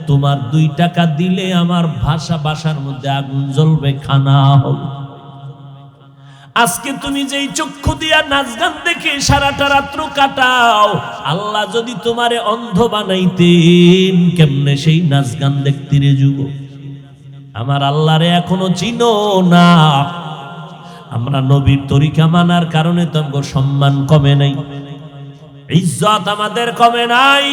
তোমার 2 টাকা দিলে আমার বাসার মধ্যে আগুন জ্বলবে, খানা হবে। আজকে তুমি যেই চক্ষু দিয়া নাচ গান দেখে সারাটা রাত্র কাটাও, আল্লাহ যদি তোমারে অন্ধ বানাইতেন, কেমনে সেই নাচ গান দেখতে রে যুবক? আমার আল্লাহরে এখনো চিনো না। আমরা নবীর তরিকা মানার কারণে তো আমাদের সম্মান কমে নাই, ইজ্জত আমাদের কমে নাই।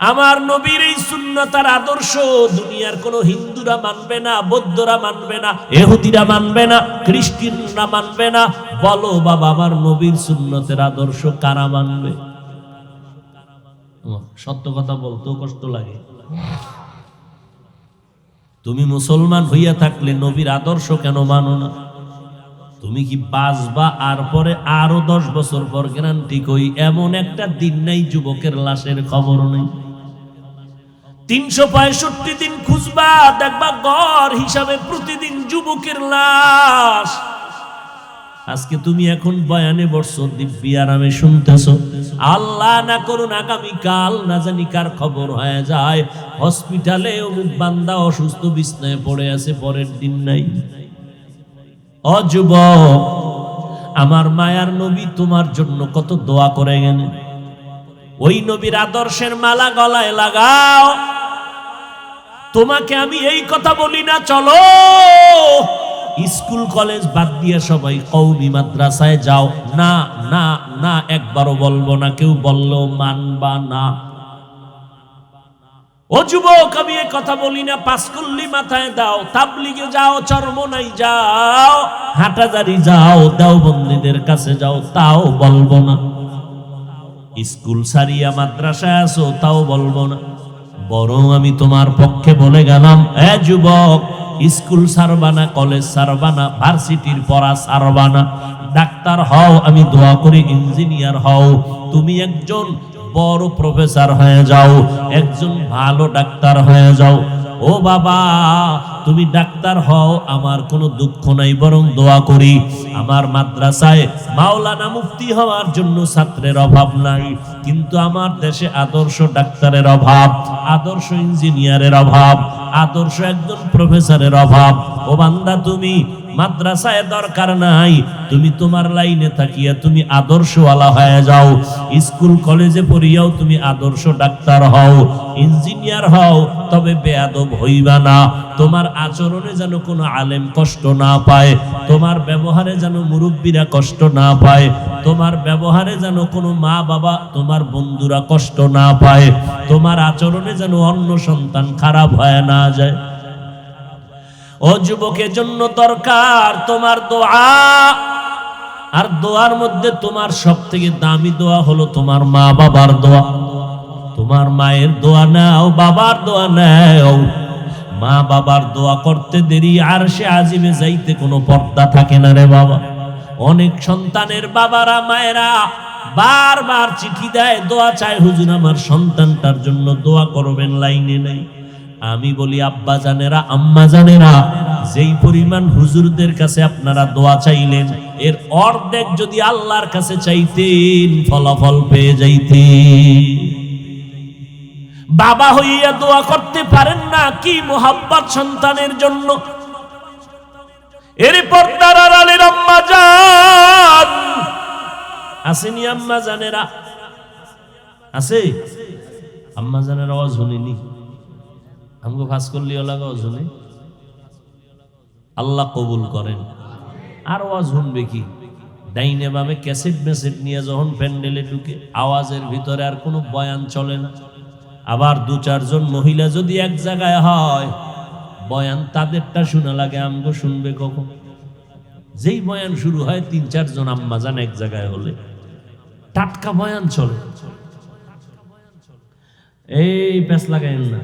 আমার নবীর এই সুন্নাত আর আদর্শ দুনিয়ার কোন হিন্দুরা মানবে না, বৌদ্ধরা মানবে না, ইহুদিরা মানবে না, খ্রিস্টানরা মানবে না। বলো বাবা, আমার নবীর সুন্নতের আদর্শ কারা মানবে? সত্য কথা বলতেও কষ্ট লাগে। তুমি মুসলমান হইয়া থাকলে নবীর আদর্শ কেন মানো না? তুমি কি বাঁচবা আর পরে আরো 10 বছর পর গ্যারান্টি কই এমন একটা দিন নাই যুবকের লাশের খবর নেই। 365 দিন খুঁজবা, দেখবা গড় হিসাবে প্রতিদিন যুবকের লাশ। আজকে তুমি এখন বয়ানে বসছো, দিব্যি আরামে শুনতেছো, আল্লাহ না করুন আগামীকাল না জানি কার খবর হয়ে যায় হসপিটালে অমুক বান্দা অসুস্থ বিছনায় পড়ে আছে, পরের দিন নাই। ও যুবক, আমার মায়ার নবী তোমার জন্য কত দোয়া করে গেলেন। ওই নবীর আদর্শের মালা গলায় লাগাও। তোমাকে আমি এই কথা বলি না চলো স্কুল কলেজ বাদ দিয়ে সবাই কওমি মাদ্রাসায় যাও, না না না, একবারও বলবো না, কেউ বললেও মানবা না। ও যুবক, আমি এই কথা বলি না, পাঁচকুল্লি মাথায় দাও, তাবলিগে যাও, চরমনাই যাও, হাটাজারি যাও, দেওবন্দীদের কাছে যাও, তাও বলবো না। স্কুল সারিয়া মাদ্রাসায় আসো, তাও বলবো না। বরং আমি তোমার পক্ষে বলে গেলাম, এ যুবক, স্কুল সারবানা, কলেজ সারবানা, ভার্সিটির পড়া সারবানা, ডাক্তার হও, আমি দোয়া করি ইঞ্জিনিয়ার হও, তুমি একজন বড় প্রফেসর হয়ে যাও, একজন ভালো ডাক্তার হয়ে যাও। ও বাবা, তুমি ডাক্তার হও, আমার কোনো দুঃখ নাই, বরং দোয়া করি আমার মাদ্রাসায় মাওলানা মুফতি হওয়ার জন্য ছাত্রের অভাব নাই, কিন্তু আমার দেশে আদর্শ ডাক্তারের অভাব, আদর্শ ইঞ্জিনিয়ারের অভাব, আদর্শ একজন প্রফেসরের অভাব। ও বান্দা, তুমি মাদ্রাসায় দরকার নাই, তুমি তোমার লাইনে থাকিয়া তুমি আদর্শওয়ালা হয়ে যাও। স্কুল কলেজে পড়িয়াও তুমি আদর্শ ডাক্তার হও, ইঞ্জিনিয়ার হও, তবে বেয়াদব হইবা না। তোমার আচরণে যেন কোনো আলেম কষ্ট না পায়, তোমার ব্যবহারে যেন মুরব্বীরা কষ্ট না পায়, তোমার ব্যবহারে যেন কোনো মা বাবা, তোমার বন্ধুরা কষ্ট না পায়, তোমার আচরণে যেন অন্য সন্তান খারাপ হয়ে না যায়। ও যুবকের জন্য দরকার তোমার দোয়া, আর দোয়ার মধ্যে তোমার সবথেকে দামি দোয়া হলো তোমার মা বাবার দোয়া। তোমার মায়ের দোয়া নাও, বাবার দোয়া নাও। মা বাবার দোয়া করতে দেরি আরশে আজিমে যাইতে কোনো পর্দা থাকে না রে বাবা। অনেক সন্তানের বাবারা মায়েরা বারবার চিঠি দেয়, দোয়া চায়, হুজুর আমার সন্তানটার জন্য দোয়া করবেন, লাইনে নেই। আমি বলি আব্বা জানেরা, আম্মা জানেরা, যেই পরিমাণ হুজুরদের কাছে আপনারা দোয়া চাইলেন, এর অর্ধেক যদি আল্লাহর কাছে চাইতেন ফলাফল পেয়ে যাইতেন। বাবা হইয়া দোয়া করতে পারেন না, কি মোহাব্বত সন্তানের জন্য। এর পর্দার আড়ালের আম্মা জান আসেনি, আম্মা জানেরা আছে, আম্মা জানেরা আওয়াজ শুনিনি, আমাকে ফাঁস করলি লাগাও শুনে। আল্লাহ কবুল করেন। আর আওয়াজ শুনবে কি? ডাইনে বামে ক্যাসেট মেসেট নিয়ে যখন প্যান্ডেলে ঢুকে, আওয়াজের ভিতরে আর কোনো বয়ান চলে না। আবার 2-4 জন মহিলা যদি এক জায়গায় হয়, বয়ান তাদেরটা শোনা লাগে, আমগো শুনবে কখন? যেই বয়ান শুরু হয় 3-4 জন আম্মা জান এক জায়গায় হলে টাটকা বয়ান চলে। এই প্যাস লাগাইন না।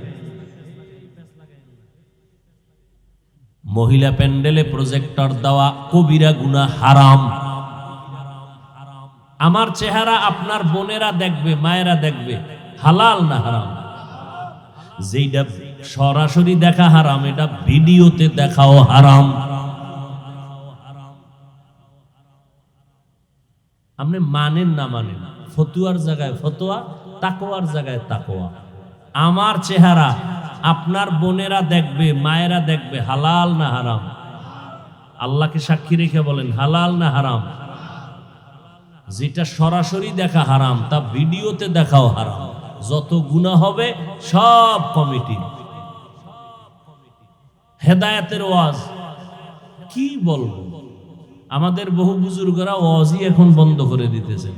মহিলা প্যান্ডেলে প্রজেক্টর দেওয়া কবিরা গুনাহ, হারাম। আমার চেহারা আপনার বোনেরা দেখবে, মায়েরা দেখবে, হালাল না হারাম? যেইটা সরাসরি দেখা হারাম, এটা ভিডিওতে দেখাও হারাম। আপনি মানেন না মানেন, ফতুয়ার জায়গায় ফতোয়া, তাকওয়ার জায়গায় তাকওয়া। আমার চেহারা আপনার বোনেরা দেখবে, মায়েরা দেখবে, হালাল না হারাম? আল্লাহকে সাক্ষী রেখে বলেন, হালাল না হারাম? যেটা সরাসরি দেখা হারাম, তা ভিডিওতে দেখাও হারাম। যত গুনাহ হবে সব কমিটি। হেদায়েতের ওয়াজ কি বলবো, আমাদের বহু বুজুর্গরা ওয়াজই এখন বন্ধ করে দিতেছে।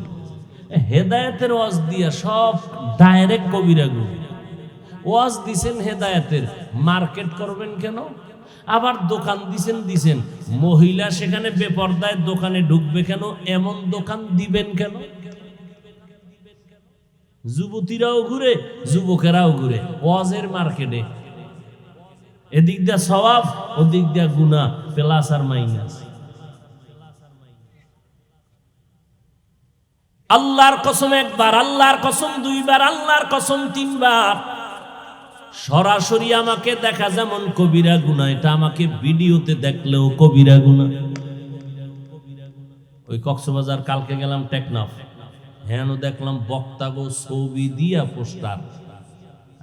হেদায়েতের ওয়াজ দিয়া সব ডাইরেক্ট কবিরা গুনাহ। ওয়াজ দিছেন হেদায়েতের, মার্কেট করবেন কেন? আবার দোকান দিছেন, মহিলা সেখানে বেপরদায় দোকানে ঢুকবে কেন? এমন দোকান দিবেন কেন? যুবতীরাও ঘুরে, যুবকেরাও ঘুরে ওয়াজের মার্কেটে। এদিক দিয়া সওয়াব, ওদিক দিয়া গুনাহ, প্লাস আর মাইনাস। আল্লাহর কসম একবার, আল্লাহর কসম দুইবার, আল্লাহর কসম তিনবার। সরাসরি আমাকে দেখা যেমন কবিরা গুনাহ, এটা আমাকে ভিডিওতে দেখলেও কবিরা গুনাহ। ওই কক্সবাজার কালকে গেলাম টেকনাফ, হ্যাঁ দেখলাম বক্তা গো ছবি দিয়া পোস্টার।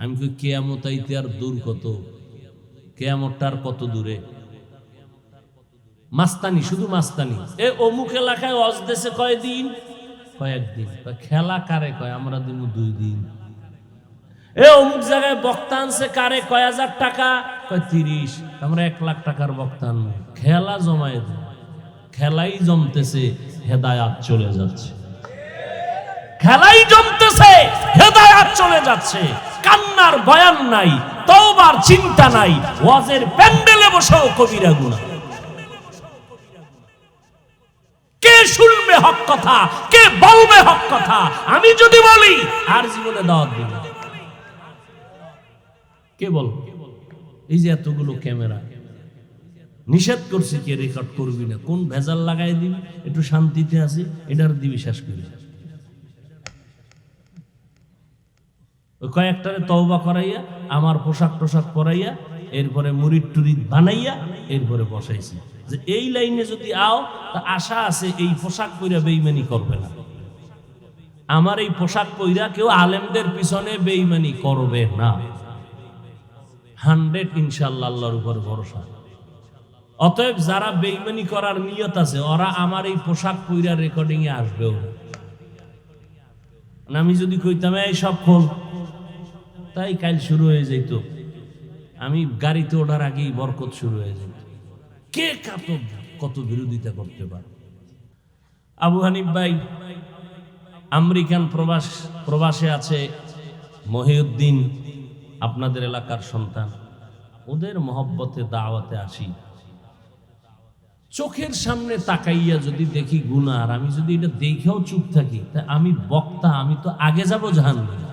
আমি কই কিয়ামত আইতে আর দূর কত, কিয়ামতটার কত দূরে। মাস্তানি, শুধু মাস্তানি। এ অমুক এলাকায় ওয়াজ দেশে কয়দিন? কয়েকদিন। খেলা কারে কয়? আমরা দিব 2 দিন। এ অমুক জায়গায় বক্তা আনছে কারে? কয় হাজার টাকা? কয় 30। আমরা 1 লাখ টাকার বক্তা আনবো। খেলা জমায়, খেলাই জমতেছে, হেদায়াত চলে যাচ্ছে। খেলাই জমতেছে, হেদায়াত চলে যাচ্ছে। কান্নার বয়ান নাই, তওবার চিন্তা নাই, ওয়াজের প্যান্ডেলে বসেও কবিরা গুনাহ। কে শুনবে হক কথা? কে বলবে হক কথা? আমি যদি বলি আর জীবনে দাওয়াত দিব, কে বল? এই যে এতগুলো ক্যামেরা, নিষেধ করছি কে রেকর্ড করবি না, কোন ভেজাল লাগাই দিবি, একটু শান্তিতে আছি, এটার দিবি শেষ করি। কয়েকটারে তওবা করাইয়া, আমার পোশাক টোশাক পরাইয়া, এরপরে মুরিদ টুরিদ বানাইয়া, এরপরে বসাইছি যে এই লাইনে যদি আও, তা আশা আছে এই পোশাক পইরা বেঈমানি করবে না। আমার এই পোশাক পইরা কেউ আলেমদের পিছনে বেঈমানি করবে না। 100 ইনশাআল্লাহ, আল্লাহর উপর ভরসা। অতএব যারা বেঈমানি করার নিয়ত আছে, ওরা আমার এই পোশাক পইরা রেকর্ডিং এ আসবেও। আমি যদি কইতাম এই সব খোল, তাই কাল শুরু হয়ে যেত। আমি গাড়িতে ওঠার আগেই বরকত শুরু হয়ে যেত। কে কত বিরোধিতা করতে পারে? আবু হানিফ ভাই আমেরিকান প্রবাসে আছে, মহিউদ্দিন আপনাদের এলাকার সন্তান। ওদের মহব্বতে দাওয়াতে আসি, চোখের সামনে তাকাইয়া যদি দেখি গুনাহ, আর আমি যদি এটা দেখেও চুপ থাকি, তা আমি বক্তা, আমি তো আগে যাব জাহান্নামে।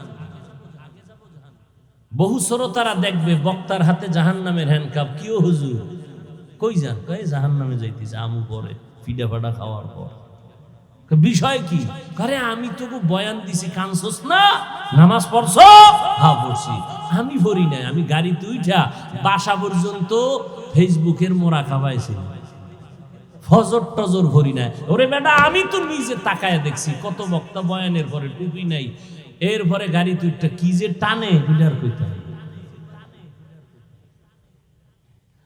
বহু শ্রোতারা দেখবে বক্তার হাতে জাহান্নামের হ্যান্ডকাপ। কিও হুজুর, কই যান? কই জাহান্নামে যাইতেছে আমু পরে, ফিডা ফাডা খাওয়ার পর। বিষয় কি? আরে আমি তোকে বয়ান দিছি, কানছস না? নামাজ পড়ছো? হ্যাঁ পড়ছি। আমি পড়ি নাই, আমি গাড়িতে উঠা বাসা পর্যন্ত ফেসবুকের মোরা খাবাইছি, ফজর টজর ভরি নাই। ওরে বেটা, আমি তো নিজে তাকায় দেখছি কত বক্তা বয়ানের পরে টুপি নাই, এরপরে গাড়িতে উঠা কি যে টানে, বিডার কইতে।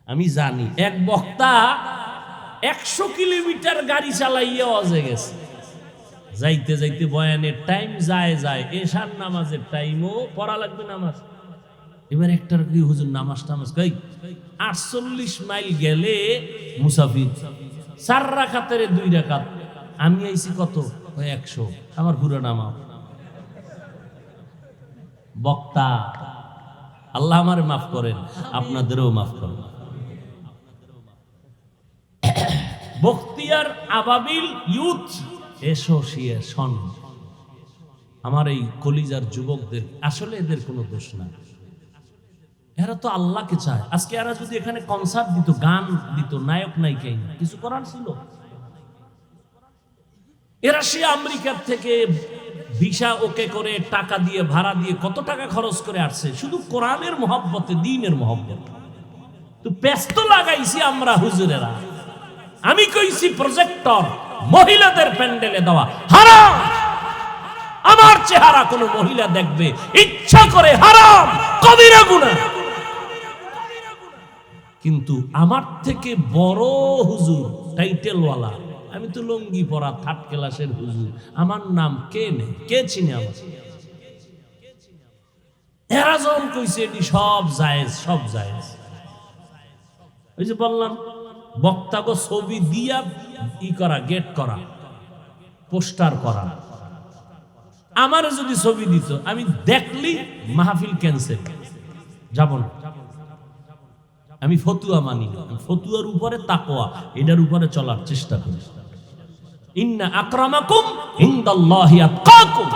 আমি জানি এক বক্তা 100 কিলোমিটার গাড়ি চালাইয়া অজে গেছে। যাইতে যাইতে বয়ানের টাইম যায়, এশার নামাজের টাইমও পড়া লাগবে নামাজ। এবার একটার কি হুজুর নামাজ টামাজ কই 48 মাইল গেলে মুসাফির 4 রাকাতের 2 রাকাত। আমি আইছি কত? 100। আমার পুরো নামাজ। বক্তা, আল্লাহ আমারে মাফ করেন, আপনাদেরও মাফ করেন। বখতিয়ার আবাবিল ইউথ অ্যাসোসিয়েশন, আমার এই কলিজার যুবকদের, আসলে এদের কোনো দোষ না। এরা তো আল্লাহকে চায়। আজকে এরা যদি এখানে কনসার্ট দিত, গান দিত, নায়ক নায়িকা, কিছু করার ছিল? এরা সে আমেরিকার থেকে ভিসা ওকে করে, টাকা দিয়ে, ভাড়া দিয়ে, কত টাকা খরচ করে আসছে শুধু কোরআনের মহব্বতে, দ্বীনের মহব্বতে। তো ব্যস্ত লাগাইছি আমরা হুজুরেরা। আমি কইছি প্রজেক্টর মহিলাদের প্যান্ডেলে দেওয়া হারাম। আমার চেহারা কোন মহিলা দেখবে, ইচ্ছা করে হারাম, কবিরা গুনাহ। কিন্তু আমার থেকে বড় হুজুর, টাইটেলওয়ালা, আমি তো লুঙ্গি পরা থার্ড ক্লাসের হুজুর, আমার নাম কে নেই, কে চিনে আমার? এরা যখন কইছে এটি সব জায়েজ, সব জায়েজ। ওই যে বললাম বক্তাকে ছবি দিয়া ই করা, গেট করা, পোস্টার করা। আমার যদি ছবি দিত, আমি দেখলি মাহফিল ক্যান্সেল, যাব না। আমি ফতুয়া মানি না, ফতুয়ার উপরে তাকওয়া, এটার উপরে চলার চেষ্টা করি। ইন্না আকরামাকুম ইনদাল্লাহি আতকাকুম।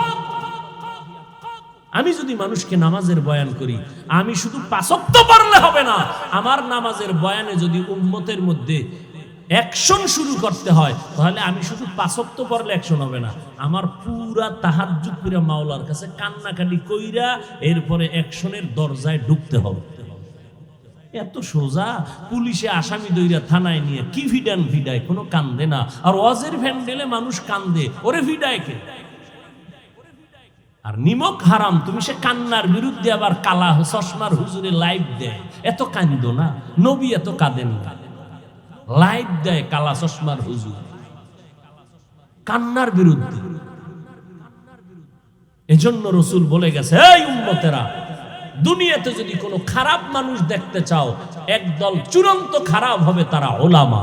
আমি যদি মানুষকে নামাজের বয়ান করি, আমি শুধু 5 ওয়াক্ত পড়লে হবে না, আমার নামাজের বয়ানে যদি উম্মতের মধ্যে অ্যাকশন শুরু করতে হয়, তাহলে আমি শুধু 5 ওয়াক্ত পড়লে অ্যাকশন হবে না, আমার পুরা তাহাজ্জুদ পুরা মাওলার কাছে কান্নাকাটি কইরা এরপরে অ্যাকশনের দরজায় ঢুকতে হবে। এত সোজা। পুলিশে আসামি দইরা থানায় নিয়ে কি ভিডায়, কোনো কান্দে না। আর ওয়াজের ভ্যান্ডেলে মানুষ কান্দে, ওরে ভিডায় কে? আর নিমক হারাম, তুমি সে কান্নার বিরুদ্ধে আবার কালা চশমার হুজুরে লাইভ দেয়, এত কান্দো না। নবী এত কাঁদেন না, লাইভ দেয় কালা চশমার হুজুর কান্নার বিরুদ্ধে। এজন্য রাসূল বলে গেছে, এই উম্মতেরা, দুনিয়াতে যদি কোনো খারাপ মানুষ দেখতে চাও, একদল চূড়ান্ত খারাপ হবে, তারা ওলামা।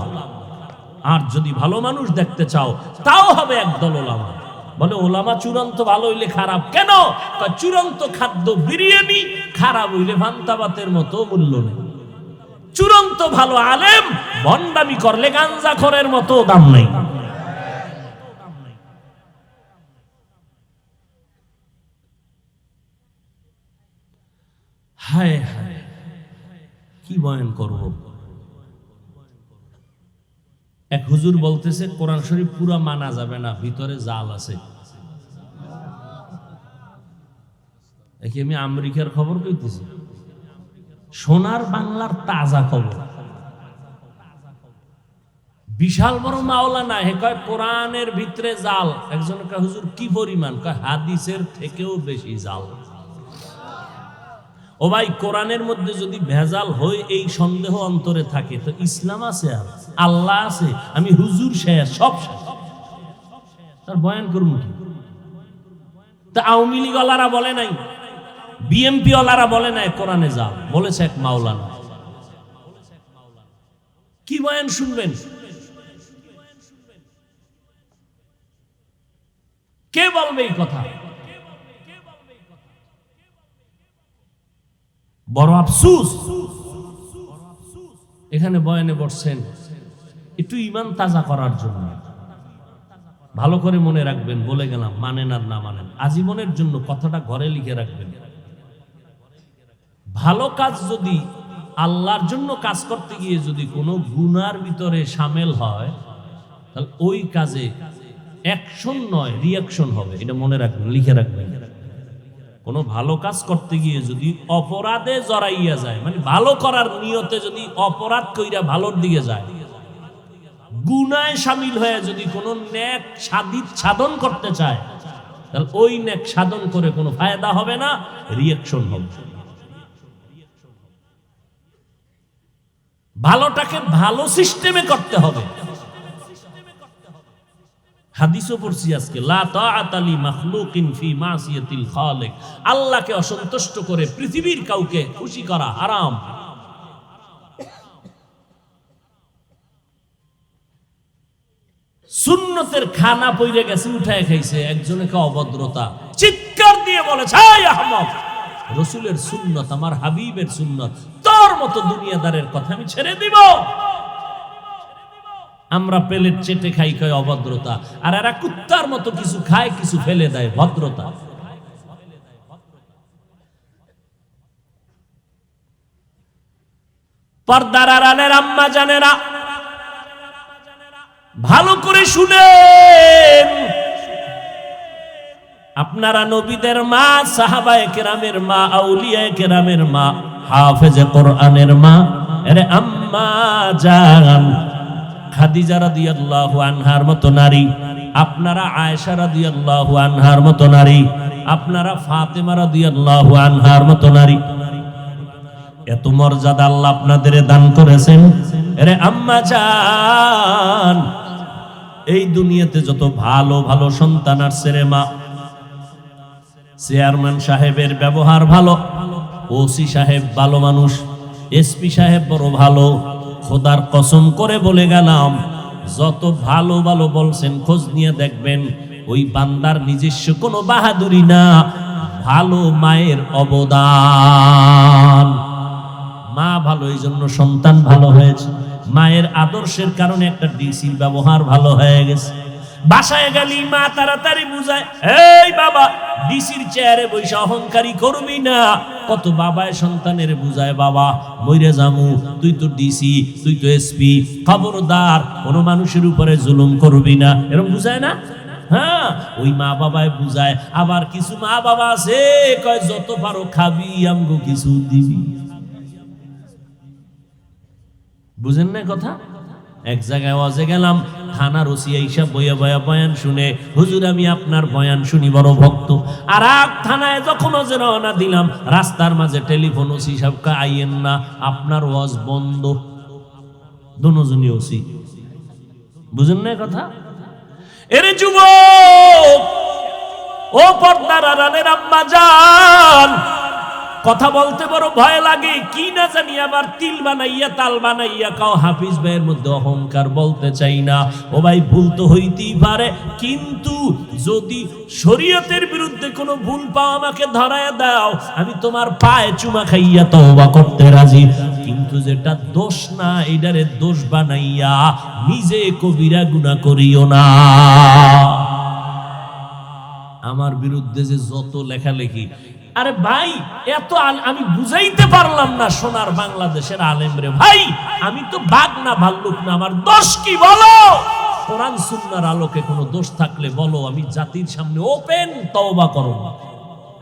আর যদি ভালো মানুষ দেখতে চাও, তাও হবে একদল ওলামা। বলে ওলামা চূড়ান্ত ভালো হইলে খারাপ কেন? চূড়ান্ত খাদ্য বিরিয়ানি, খারাপ হইলে ভান্তাবাতের মতো মূল্য নেই। চূড়ান্ত ভালো আলেম, ভণ্ডামি করলে গাঞ্জাখোরের মতো দাম নেই। হায় হায়, কি বয়ান করব? এক হুজুর বলতেছে কোরআন শরীফ পুরা মানা যাবে না, ভিতরে জাল আছে। দেখি আমি আমেরিকার খবর কইতেছি, সোনার বাংলার তাজা খবর। বিশাল বড় মাওলানা, হে কয় কোরআনের ভিতরে জাল। একজন কয় হুজুর কি পরিমাণ? কয় হাদিসের থেকেও বেশি জাল। ও ভাই, কোরআনের মধ্যে যদি ভেজাল হয়, এই সন্দেহ অন্তরে থাকে, তো ইসলাম আছে আর আল্লাহ আছে? আমি হুজুর শেষ, সব শেষ, তার বয়ান করুন কি? তা আওয়ামী লীগ ওয়ালারা বলে নাই, বিএমপি ওয়ালারা বলে নাই কোরআনে জাল, বলেছে এক মাওলানা। কি বয়ান শুনবেন? কে বলবে এই কথা? বড় আফসোস, এখানে বয়ানে বসছেন একটু ঈমান তাজা করার জন্য। ভালো করে মনে রাখবেন, বলে গেলাম, মানেন আর না মানেন, আজীবনের জন্য কথাটা ঘরে লিখে রাখবেন। ভালো কাজ যদি আল্লাহর জন্য কাজ করতে গিয়ে যদি কোনো গুনার ভিতরে শামিল হয়, তাহলে ওই কাজে অ্যাকশন নয়, রিঅ্যাকশন হবে। এটা মনে রাখবেন, লিখে রাখবেন। কোনো ভালো কাজ করতে গিয়ে যদি অপরাধে জড়াইয়া যায়, মানে ভালো করার নিয়তে যদি অপরাধ কইরা ভালোর দিকে যায়, গুনায় শামিল হয়ে যদি কোনো নেক সাধন করতে চায়, তাহলে ওই নেক সাধন করে কোনো ফায়দা হবে না, রিঅ্যাকশন হবে। ভালোটাকে ভালো সিস্টেমে করতে হবে। হাদিসও পড়ছি আজকে, লা তাআতা লি মাখলুকিন ফি মাসিয়াতিল খালিক। আল্লাহকে অসন্তুষ্ট করে পৃথিবীর কাউকে খুশি করা হারাম। সুন্নতের খানা পইরে গেছে, উঠায় খাইছে, একজনকে অভদ্রতা, চিৎকার দিয়ে বলেছে, এই আহমক, রাসূলের সুন্নত, আমার হাবিবের সুন্নত, তোর মতো দুনিয়াদারের কথা আমি ছেড়ে দিব? আমরা প্লেট চেটে খাই, কয় অভদ্রতা। আর এরা কুত্তার মতো কিছু খায়, কিছু ফেলে দেয়, ভদ্রতা। পর্দার আড়ালের আম্মা জানেরা, ভালো করে শুনেন। আপনারা নবীদের মা, সাহাবায়ে কেরামের মা, আউলিয়ায়ে কেরামের মা, হাফেজে কোরআনের মা, আরে আম্মা জান খাদিজা রাদিয়াল্লাহু আনহার মতো নারী, আপনারা আয়েশা রাদিয়াল্লাহু আনহার মতো নারী, আপনারা ফাতেমা রাদিয়াল্লাহু আনহার মতো নারী। এত মর্যাদা আল্লাহ আপনাদের দান করেছেন। আরে আম্মা জান, এই দুনিয়াতে যত ভালো ভালো সন্তান আসছে রে মা, চেয়ারম্যান সাহেবের ব্যবহার ভালো, ওসি সাহেব ভালো মানুষ, এসপি সাহেব বড় ভালো, খোদার কসম করে বলে গেলাম, যত ভালো ভালো বলছেন খোঁজ নিয়ে দেখবেন ওই বান্দার নিজস্ব কোনো বাহাদুরি না, ভালো মায়ের অবদান। মা ভালো, এই জন্য সন্তান ভালো হয়েছে। মায়ের আদর্শের কারণে একটা ডিসির ব্যবহার ভালো হয়ে গেছে। বাসায় গেলি মা তাড়াতাড়ি বুঝায়, এই বাবা ডিসির চেয়ারে বসে অহংকারী করবি না। কত বাবায় সন্তানের বুঝায়, বাবা মইরে জামু, তুই তো ডিসি, তুই তো এসপি, খবরদার কোনো মানুষের উপরে জুলুম করবি না, এরকম বুঝায় না? হ্যাঁ, ওই মা বাবায় বুঝায়। আবার কিছু মা বাবা আছে কয় যত পারো খাবি, আমগো কিছু দিবি। বুঝেন না কথা? এক জায়গায় ওয়াজে গেলাম, থানার ওসি আইসা বইয়া বয়া বয়ান শুনে, হুজুর আমি আপনার বয়ান শুনি বড় ভক্ত। আর এক থানায় যখন ওজে রওনা দিলাম, রাস্তার মাঝে টেলিফোন, ওসি সাহেবকে আইয়েন না, আপনার ওয়াজ বন্ধ। দুজনই ওসি। বুঝেন না কথা? এরে যুবক, ও পর্দার আড়ালের আম্মা জান, কথা বলতে বড় ভয় লাগে, কি না জানি আবার তিল বানাইয়া তাল বানাইয়া কাও। হাফিজ ভাইয়ের মধ্যে অহংকার বলতে চাই না, ও ভাই ভুল তো হইতেই পারে, কিন্তু যদি শরীয়তের বিরুদ্ধে কোনো ভুল পাও আমাকে ধরায় দাও, আমি তোমার পায়ে চুমা খাইয়া তওবা করতে রাজি। কিন্তু যেটা দোষ না, এটারে দোষ বানাইয়া নিজে কবিরা গুনাহ করিও না। আমার বিরুদ্ধে যে যত লেখালেখি, আরে ভাই এত আমি বুঝাইতে পারলাম না সোনার বাংলাদেশের আলেম রে ভাই, আমি তো বাঘ না ভাল্লুক না, আমার দোষ কি বলো? কোরআন সুন্নাহর আলোকে কোনো দোষ থাকলে বলো, আমি জাতির সামনে ওপেন তওবা করো।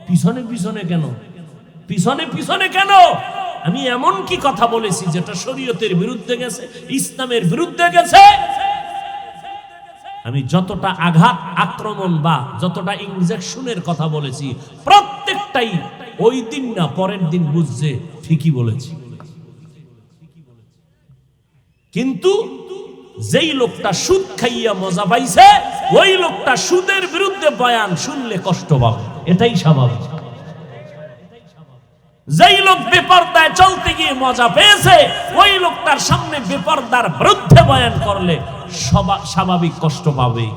পিছনে পিছনে কেন? পিছনে পিছনে কেন? আমি এমন কি কথা বলেছি যেটা শরীয়তের বিরুদ্ধে গেছে, ইসলামের বিরুদ্ধে গেছে? আমি যতটা আঘাত, আক্রমণ বা যতটা ইনজেকশনের কথা বলেছি, প্রত্যেকটাই ওই দিন না পরের দিন বুঝছে ঠিকই বলেছি। কিন্তু যেই লোকটা সুদ খাইয়া মজা পাইছে, ওই লোকটা সুদের বিরুদ্ধে বয়ান শুনলে কষ্ট পাবে, এটাই স্বাভাবিক। যেই লোক বেপরদায় চলতে গিয়ে মজা পেয়েছে, ওই লোকটার সামনে বেপরদার বিরুদ্ধে বয়ান করলে স্বাভাবিক কষ্ট পাবে।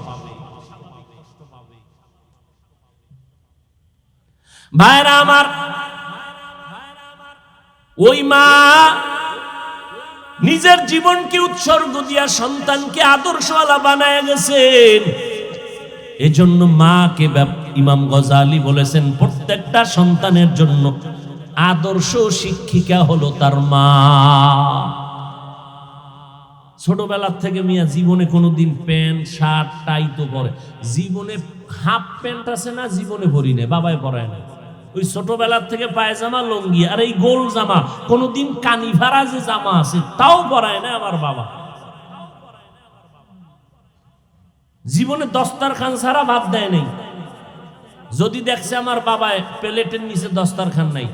ভাইরা আমার, ওই মা নিজের জীবনকে উৎসর্গ দিয়া সন্তানকে আদর্শওয়ালা বানায় গেছেন। এজন্য মাকে ইমাম গজালি বলেছেন, প্রত্যেকটা সন্তানের জন্য আদর্শ শিক্ষিকা হলো তার মা। ছোটবেলার থেকে মিয়া জীবনে কোনোদিন প্যান্ট শার্ট টাই তো পরে, জীবনে হাফ প্যান্ট আছে না জীবনে পরি না, বাবাই পরায় না। ওই ছোটবেলার থেকে পায়জামা লঙ্গি আর এই গোল জামা, কোনোদিন কানিভারা যে জামা আছে তাও পরায় না আমার বাবা। জীবনে দস্তারখান ছাড়া ভাত দেয় নাই। যদি দেখছে আমার বাবায় প্লেটের নিচে দস্তারখান নাই,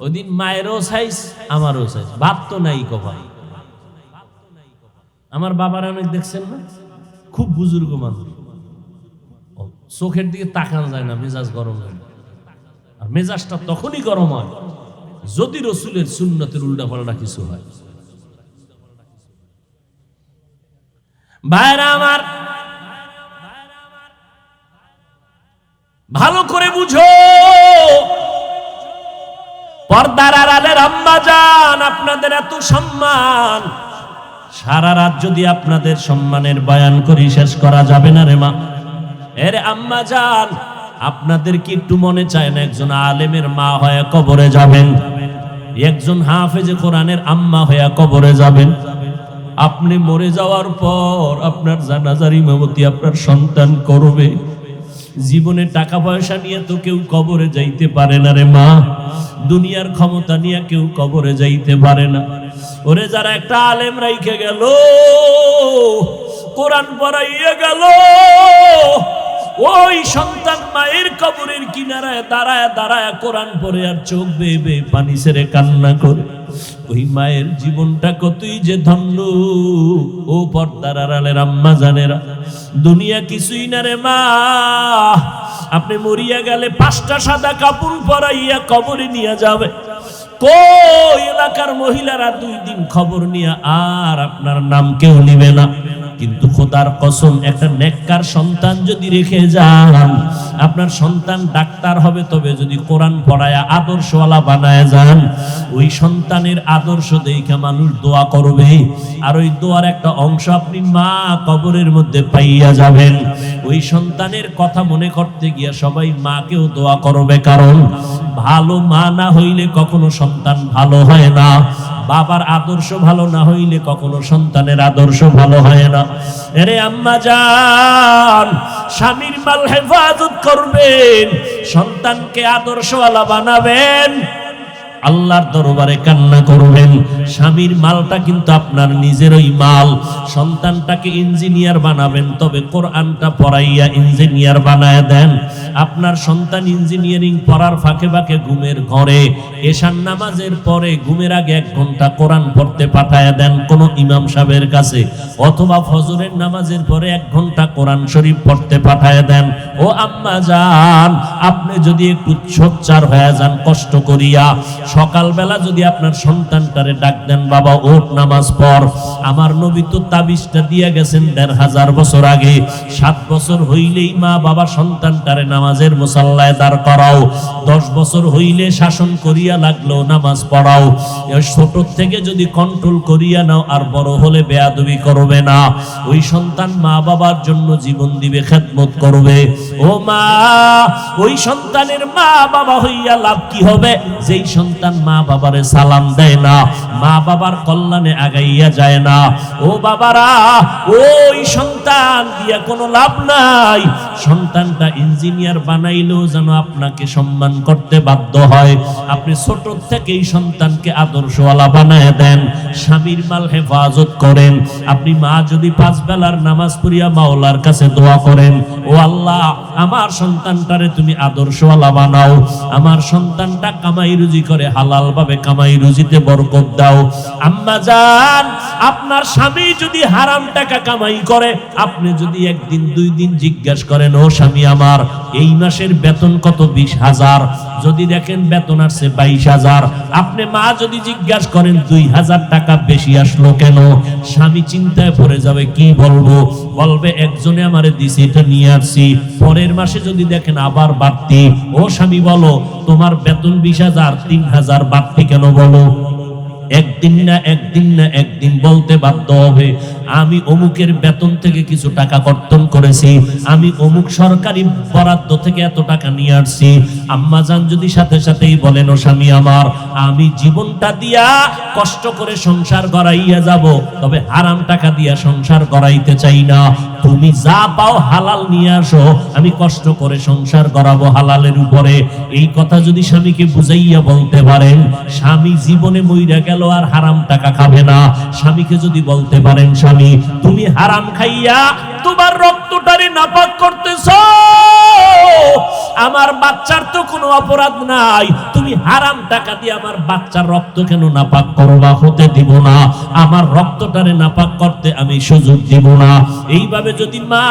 ওই দিন মায়েরও সাইজ আমারও সাইজ, ভাত তো নাই কপাল। আমার বাবার অনেক দেখছেন না, খুব বুজুর্গ মানুষ, চোখের দিকে তাকানো যায় না, মেজাজ গরম হয়। আর মেজাজটা তখনই গরম হয় যদি রসুলের সুন্নতের উল্টাপাল্টা কিছু হয়। ভাইরা আমার, ভালো করে বুঝো, পর্দার আড়ালের আম্মা জান, আপনাদের এত সম্মান, সারা রাত যদি আপনাদের সম্মানের বয়ান করি শেষ করা যাবে না রে মা। এরে আম্মা জান, আপনাদের কি একটু মনে চায় না একজন আলেমের মা হয়ে কবরে যাবেন, একজন হাফেজে কোরআনের আম্মা হয়ে কবরে যাবেন? আপনি মরে যাওয়ার পর আপনার জানাজার ইমামতি আপনার সন্তান করবে। জীবনে টাকা পয়সা নিয়ে তো কেউ কবরে যাইতে পারে না রে মা, দুনিয়ার ক্ষমতা নিয়ে কেউ কবরে যাইতে পারে না। ওরে যারা একটা আলেম রাইখে গেল, কোরআন পড়াইয়া গেল, ওই সন্তান মায়ের কবরের কিনারায় দাঁড়ায় দাঁড়ায় কোরআন পড়ে আর চোখ বেয়ে বেয়ে পানি ছেড়ে কান্না করে। ওই মায়ের জীবনটা কতই যে ধন্য। ও পর্দার আড়ালের আম্মা জানেরা, দুনিয়া কিছুই না রে মা। আপনি মরিয়া গেলে 5টা সাদা কাপড় পরাইয়া কবরে নিয়ে যাবে, কই এলাকার মহিলারা 2 দিন খবর নিয়ে আর আপনার নাম কেউ নিবে না। কিন্তু খোদার কসম, একটা নেককার সন্তান যদি রেখে যান, আপনার সন্তান ডাক্তার হবে, তবে যদি কোরআন পড়ায়া আদর্শওয়ালা বানায় যান, ওই সন্তানের আদর্শ দেখে মানুষ দোয়া করবে, আর ওই দোয়ার একটা অংশ আপনি মা কবরের মধ্যে পাইয়া যাবেন। ওই সন্তানের কথা মনে করতে গিয়া সবাই মাকেও দোয়া করবে, কারণ ভালো মা না হইলে কখনো সন্তান ভালো হয় না। বাবার আদর্শ ভালো না হইলে কখনো সন্তানের আদর্শ ভালো হয় না। আরে আম্মা জান, স্বামীর মাল হেফাজত করবেন, সন্তানকে আদর্শওয়ালা বানাবেন, আল্লাহর দরবারে কান্না করবেন। স্বামীর মালটা কিন্তু আপনার নিজেরই মাল। সন্তানটাকে ইঞ্জিনিয়ার বানাবেন, তবে কোরআনটা পড়াইয়া ইঞ্জিনিয়ার বানায় দেন। আপনার সন্তান ইঞ্জিনিয়ারিং পড়ার ফাঁকে ফাঁকে ঘুমের ঘরে এশার নামাজের পরে ঘুমের আগে 1 ঘন্টা কোরআন পড়তে পাঠায় দেন কোন ইমাম সাহেবের কাছে, অথবা ফজরের নামাজের পরে 1 ঘন্টা কোরআন শরীফ পড়তে পাঠায় দেন। ও আম্মা জান, আপনি যদি একটু সোচ্চার হয়ে যান কষ্ট করিয়া, সকালবেলা যদি আপনার সন্তানটারে ডাক দেন, বাবা ওঠ নামাজ পড়। আমার নবী তো তাবিজটা দিয়ে গেছেন 1500 বছর আগে। 7 বছর হইলেই মা বাবা সন্তানটারে নামাজের মুসাল্লায় দাঁড় করাও, 10 বছর হইলে শাসন করিয়া লাগলো নামাজ পড়াও। ছোট থেকে যদি কন্ট্রোল করিয়া নাও, আর বড় হলে বেয়াদবি করবে না। ওই সন্তান মা বাবার জন্য জীবন দিবে, খেদমত করবে। ও মা, ওই সন্তানের মা বাবা হইয়া লাভ কি হবে? যেই সন্তান মা বাবারে সালাম দেয় না, মা বাবার কল্যাণে আগাইয়া যায় না, ও বাবারা, ওই সন্তান দিয়া কোনো লাভ নাই। সন্তানটা ইঞ্জিনিয়ার বানাইলেও যেন আপনাকে সম্মান করতে বাধ্য হয়। আপনি ছোট থেকেই সন্তানকে আদর্শওয়ালা বানায় দেন, স্বামীর মাল হেফাজত করেন। আপনি মা যদি 5 বেলার নামাজ পড়িয়া মাওলার কাছে দোয়া করেন, ও আল্লাহ, আমার সন্তানটারে তুমি আদর্শওয়ালা বানাও, আমার সন্তানটা কামাই রুজি করে হালাল ভাবে কামাই রুজিতে বরকত দাও। আম্মা জান, আপনার স্বামী যদি হারাম টাকা কামাই করে, আপনি যদি 1 দিন 2 দিন জিজ্ঞাসা করেন, ও স্বামী আমার এই মাসের বেতন কত? 20,000। যদি দেখেন বেতন আসছে 22,000, আপনি মা যদি জিজ্ঞাসা করেন 2,000 টাকা বেশি আসলো কেন, স্বামী চিন্তায় পড়ে যাবে। কি বলবো? বলবে একজনে আমারে দিছে, এটা নিয়ে আসছি। পরের মাসে যদি দেখেন আবার বাড়তি, ও স্বামী বলো তোমার বেতন 20,000, 3,000 বাড়তি কেন বলো? একদিন না একদিন বলতে বাধ্য হবে, আমি অমুকের বেতন থেকে কিছু টাকা কর্তন করেছি, আমি অমুক সরকারি বরাদ্দ থেকে এত টাকা নিয়ে আসছি। আম্মা জান যদি সাথে সাথেই বলেন, ও স্বামী আমার, আমি জীবনটা দিয়া কষ্ট করে সংসার গড়াইয়া যাব, তবে হারাম টাকা দিয়া সংসার গড়াইতে চাই না। তুমি যা পাও হালাল নিয়ে আসো, আমি কষ্ট করে সংসার গড়াবো হালালের উপরে। এই কথা যদি স্বামীকে বুঝাইয়া বলতে পারেন, স্বামী জীবনে মইরা গেল আর হারাম টাকা খাবে না। স্বামীকে যদি বলতে পারেন, স্বামী তুমি হারাম খাইয়া তোমার রক্তটারে নাপাক করতেছো, আমার বাচ্চার তো কোনো অপরাধ নাই, তুমি হারাম টাকা দিয়ে আমার বাচ্চার রক্ত কেন নাপাক করবা? হতে দিব না, আমার রক্তটারে নাপাক করতে আমি সুযোগ দিব না। এইভাবে যদি মা,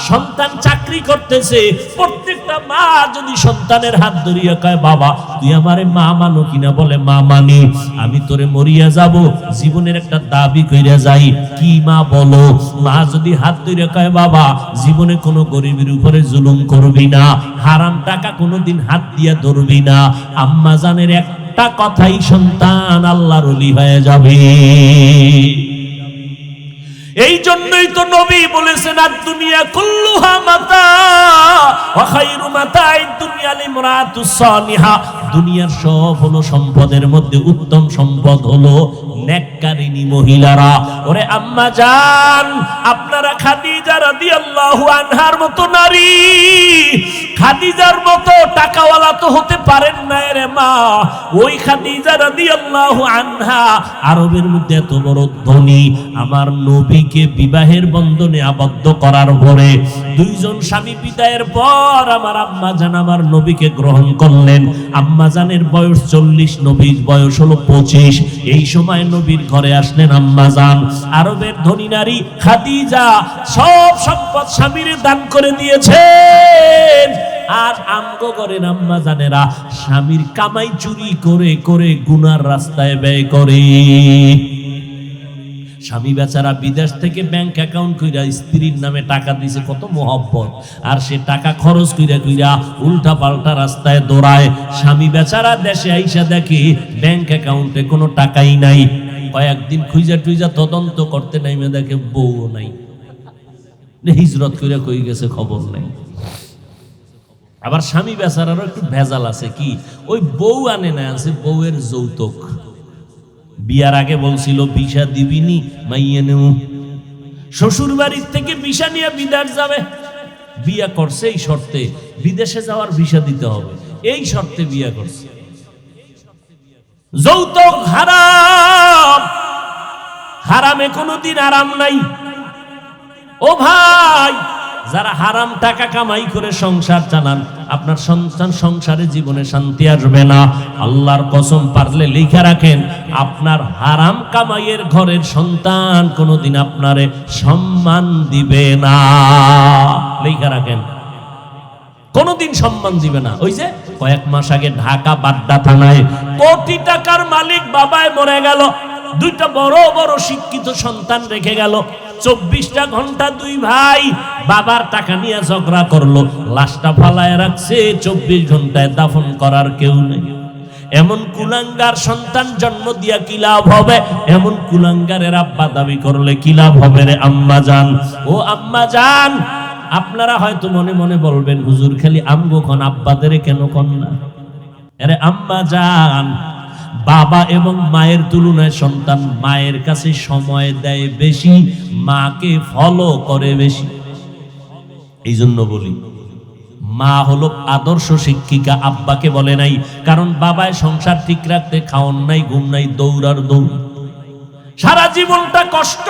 সন্তান চাকরি করতেছে, প্রত্যেকটা মা যদি সন্তানের হাত ধরিয়া কয়, বাবা তুই আমারে মা মানো কিনা? বলে মা মানি। আমি তোরে মরিয়া যাব, জীবনের একটা দাবি কইরা যাই। কি মা বলো? মা যদি হাত ধরিয়া কয়, বাবা জীবনে কোনো গরিবের উপরে জুলুম করবি না, হারাম টাকা কোনোদিন হাত দিয়া ধরবি না, আম্মা জানের একটা কথাই সন্তান আল্লাহর ওলি হয়ে যাবে। এই জন্যই তো নবী বলেছেন, আর দুনিয়া কুল্লুহা মাতা ওয়া খায়রু মাতা'আদ দুনিয়া লিমরাতুস সালিহা। দুনিয়ার সব হলো সম্পদের মধ্যে উত্তম সম্পদ হলো নেককারিনী মহিলারা। ওরে আম্মা জান, আপনারা খাদিজা রাদিয়াল্লাহু আনহার মতো নারী, খাদিজার মতো টাকাওয়ালা তো হতে পারেন না রে মা। ওই খাদিজা রাদিয়াল্লাহু আনহা আরবের মধ্যে এত বড় ধনী, আমার নবীকে বিবাহের বন্ধনে আবদ্ধ করার পরে দুইজন স্বামী বিদায়ের পর আমার আম্মা জান আমার নবীকে গ্রহণ করলেন। আম্মা জানের বয়স 40, নবীর বয়স হলো 25। এই সময় নবীর ঘরে আসলেন আম্মা জান। আরবের ধনী নারী খাদিজা সব সম্পদ স্বামীর দান করে দিয়েছেন। আর আমগো করেন আম্মা জানেরা স্বামীর কামাই চুরি করে করে গুনার রাস্তায় ব্যয় করে। স্বামী বেচারা বিদেশ থেকে ব্যাংক অ্যাকাউন্ট কইরা স্ত্রীর নামে টাকা দিছে, কত মোহব্বত, আর সে টাকা খরচ কইরা কইরা উল্টা পাল্টা রাস্তায় দৌড়ায়। স্বামী বেচারা দেশে আইসা দেখে ব্যাংক অ্যাকাউন্টে কোনো টাকাই নাই। কয়েকদিন খুঁজা টুইজা তদন্ত করতে নাইমে দেখে বউও নাই, হিজরত কইরা কই গেছে খবর নাই। আবার স্বামী বেচারারও একটু ভেজাল আছে, কি ওই বউ আনে না, আছে বউয়ের যৌতুক। বিয়ার আগে বলছিল ভিসা দিবিনি মাইয়ে নেও, শ্বশুর বাড়ির থেকে ভিসা নিয়ে বিদেশ যাবে। বিয়া করছে এই শর্তে, বিদেশে যাওয়ার ভিসা দিতে হবে, এই শর্তে বিয়া করছে। যৌতুক হারাম, হারামে কোনোদিন আরাম নাই। ও ভাই, যারা হারাম টাকা কামাই করে সংসার চালান, আপনার সন্তান সংসারে জীবনে শান্তি আসবে না। আল্লাহর কসম, পারলে লিখে রাখেন, আপনার হারাম কামাইয়ের ঘরের সন্তান কোনোদিন আপনারে সম্মান দিবে না। লিখে রাখেন, কোনোদিন সম্মান দিবে না। ওই যে কয়েক মাস আগে ঢাকা বাড্ডা থানায় কোটি টাকার মালিক বাবায় মরে গেল, দুইটা বড় বড় শিক্ষিত সন্তান রেখে গেল। 24টা ঘন্টা দুই ভাই বাবার টাকা নিয়ে ঝগড়া করলো, লাশটা ফালায় রাখছে। 24 ঘন্টায় দাফন করার কেউ নেই। এমন কুলাঙ্গার সন্তান জন্ম দিয়া কি লাভ হবে? এমন কুলাঙ্গারের আব্বা দাবি করলে কি লাভ হবে রে আম্মা জান? ও আম্মা জান, আপনারা হয়তো মনে মনে বলবেন, হুজুর খালি আমগো খন, আব্বাদের কেন কন না? আরে আম্মা জান, বাবা এবং মায়ের তুলনায় সন্তান মায়ের কাছে সময় দেয় বেশি, মাকে ফলো করে বেশি। এই জন্য বলি, মা হলো আদর্শ শিক্ষিকা, আব্বাকে বলে নাই। কারণ বাবায় সংসার ঠিক রাখতে খাওন নাই, ঘুম নাই, দৌড়ার দৌড়, সারা জীবনটা কষ্ট।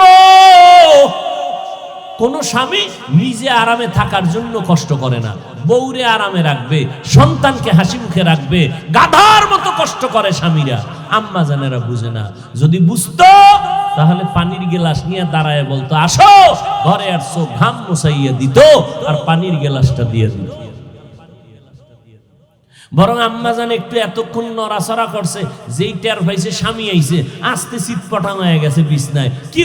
কোন স্বামী নিজে আরামে থাকার জন্য কষ্ট করে না, বউরে আরামে রাখবে, সন্তানকে হাসি মুখে রাখবে, গাধার মতো কষ্ট করে স্বামীরা। আম্মা জানেরা বুঝে না। যদি বুঝতো তাহলে পানির গ্লাস নিয়ে দাঁড়ায় বলতো, আসো ঘরে আসছো, ঘাম মুছাইয়া দিত আর পানির গ্লাসটা দিয়ে দিত। বরং আম্মা জান একটু এতক্ষণ নড়াচড়া করছে, যেই টের পাইছে স্বামী আইছে, আস্তে চিৎপটাং হয়ে গেছে বিছনায়। কি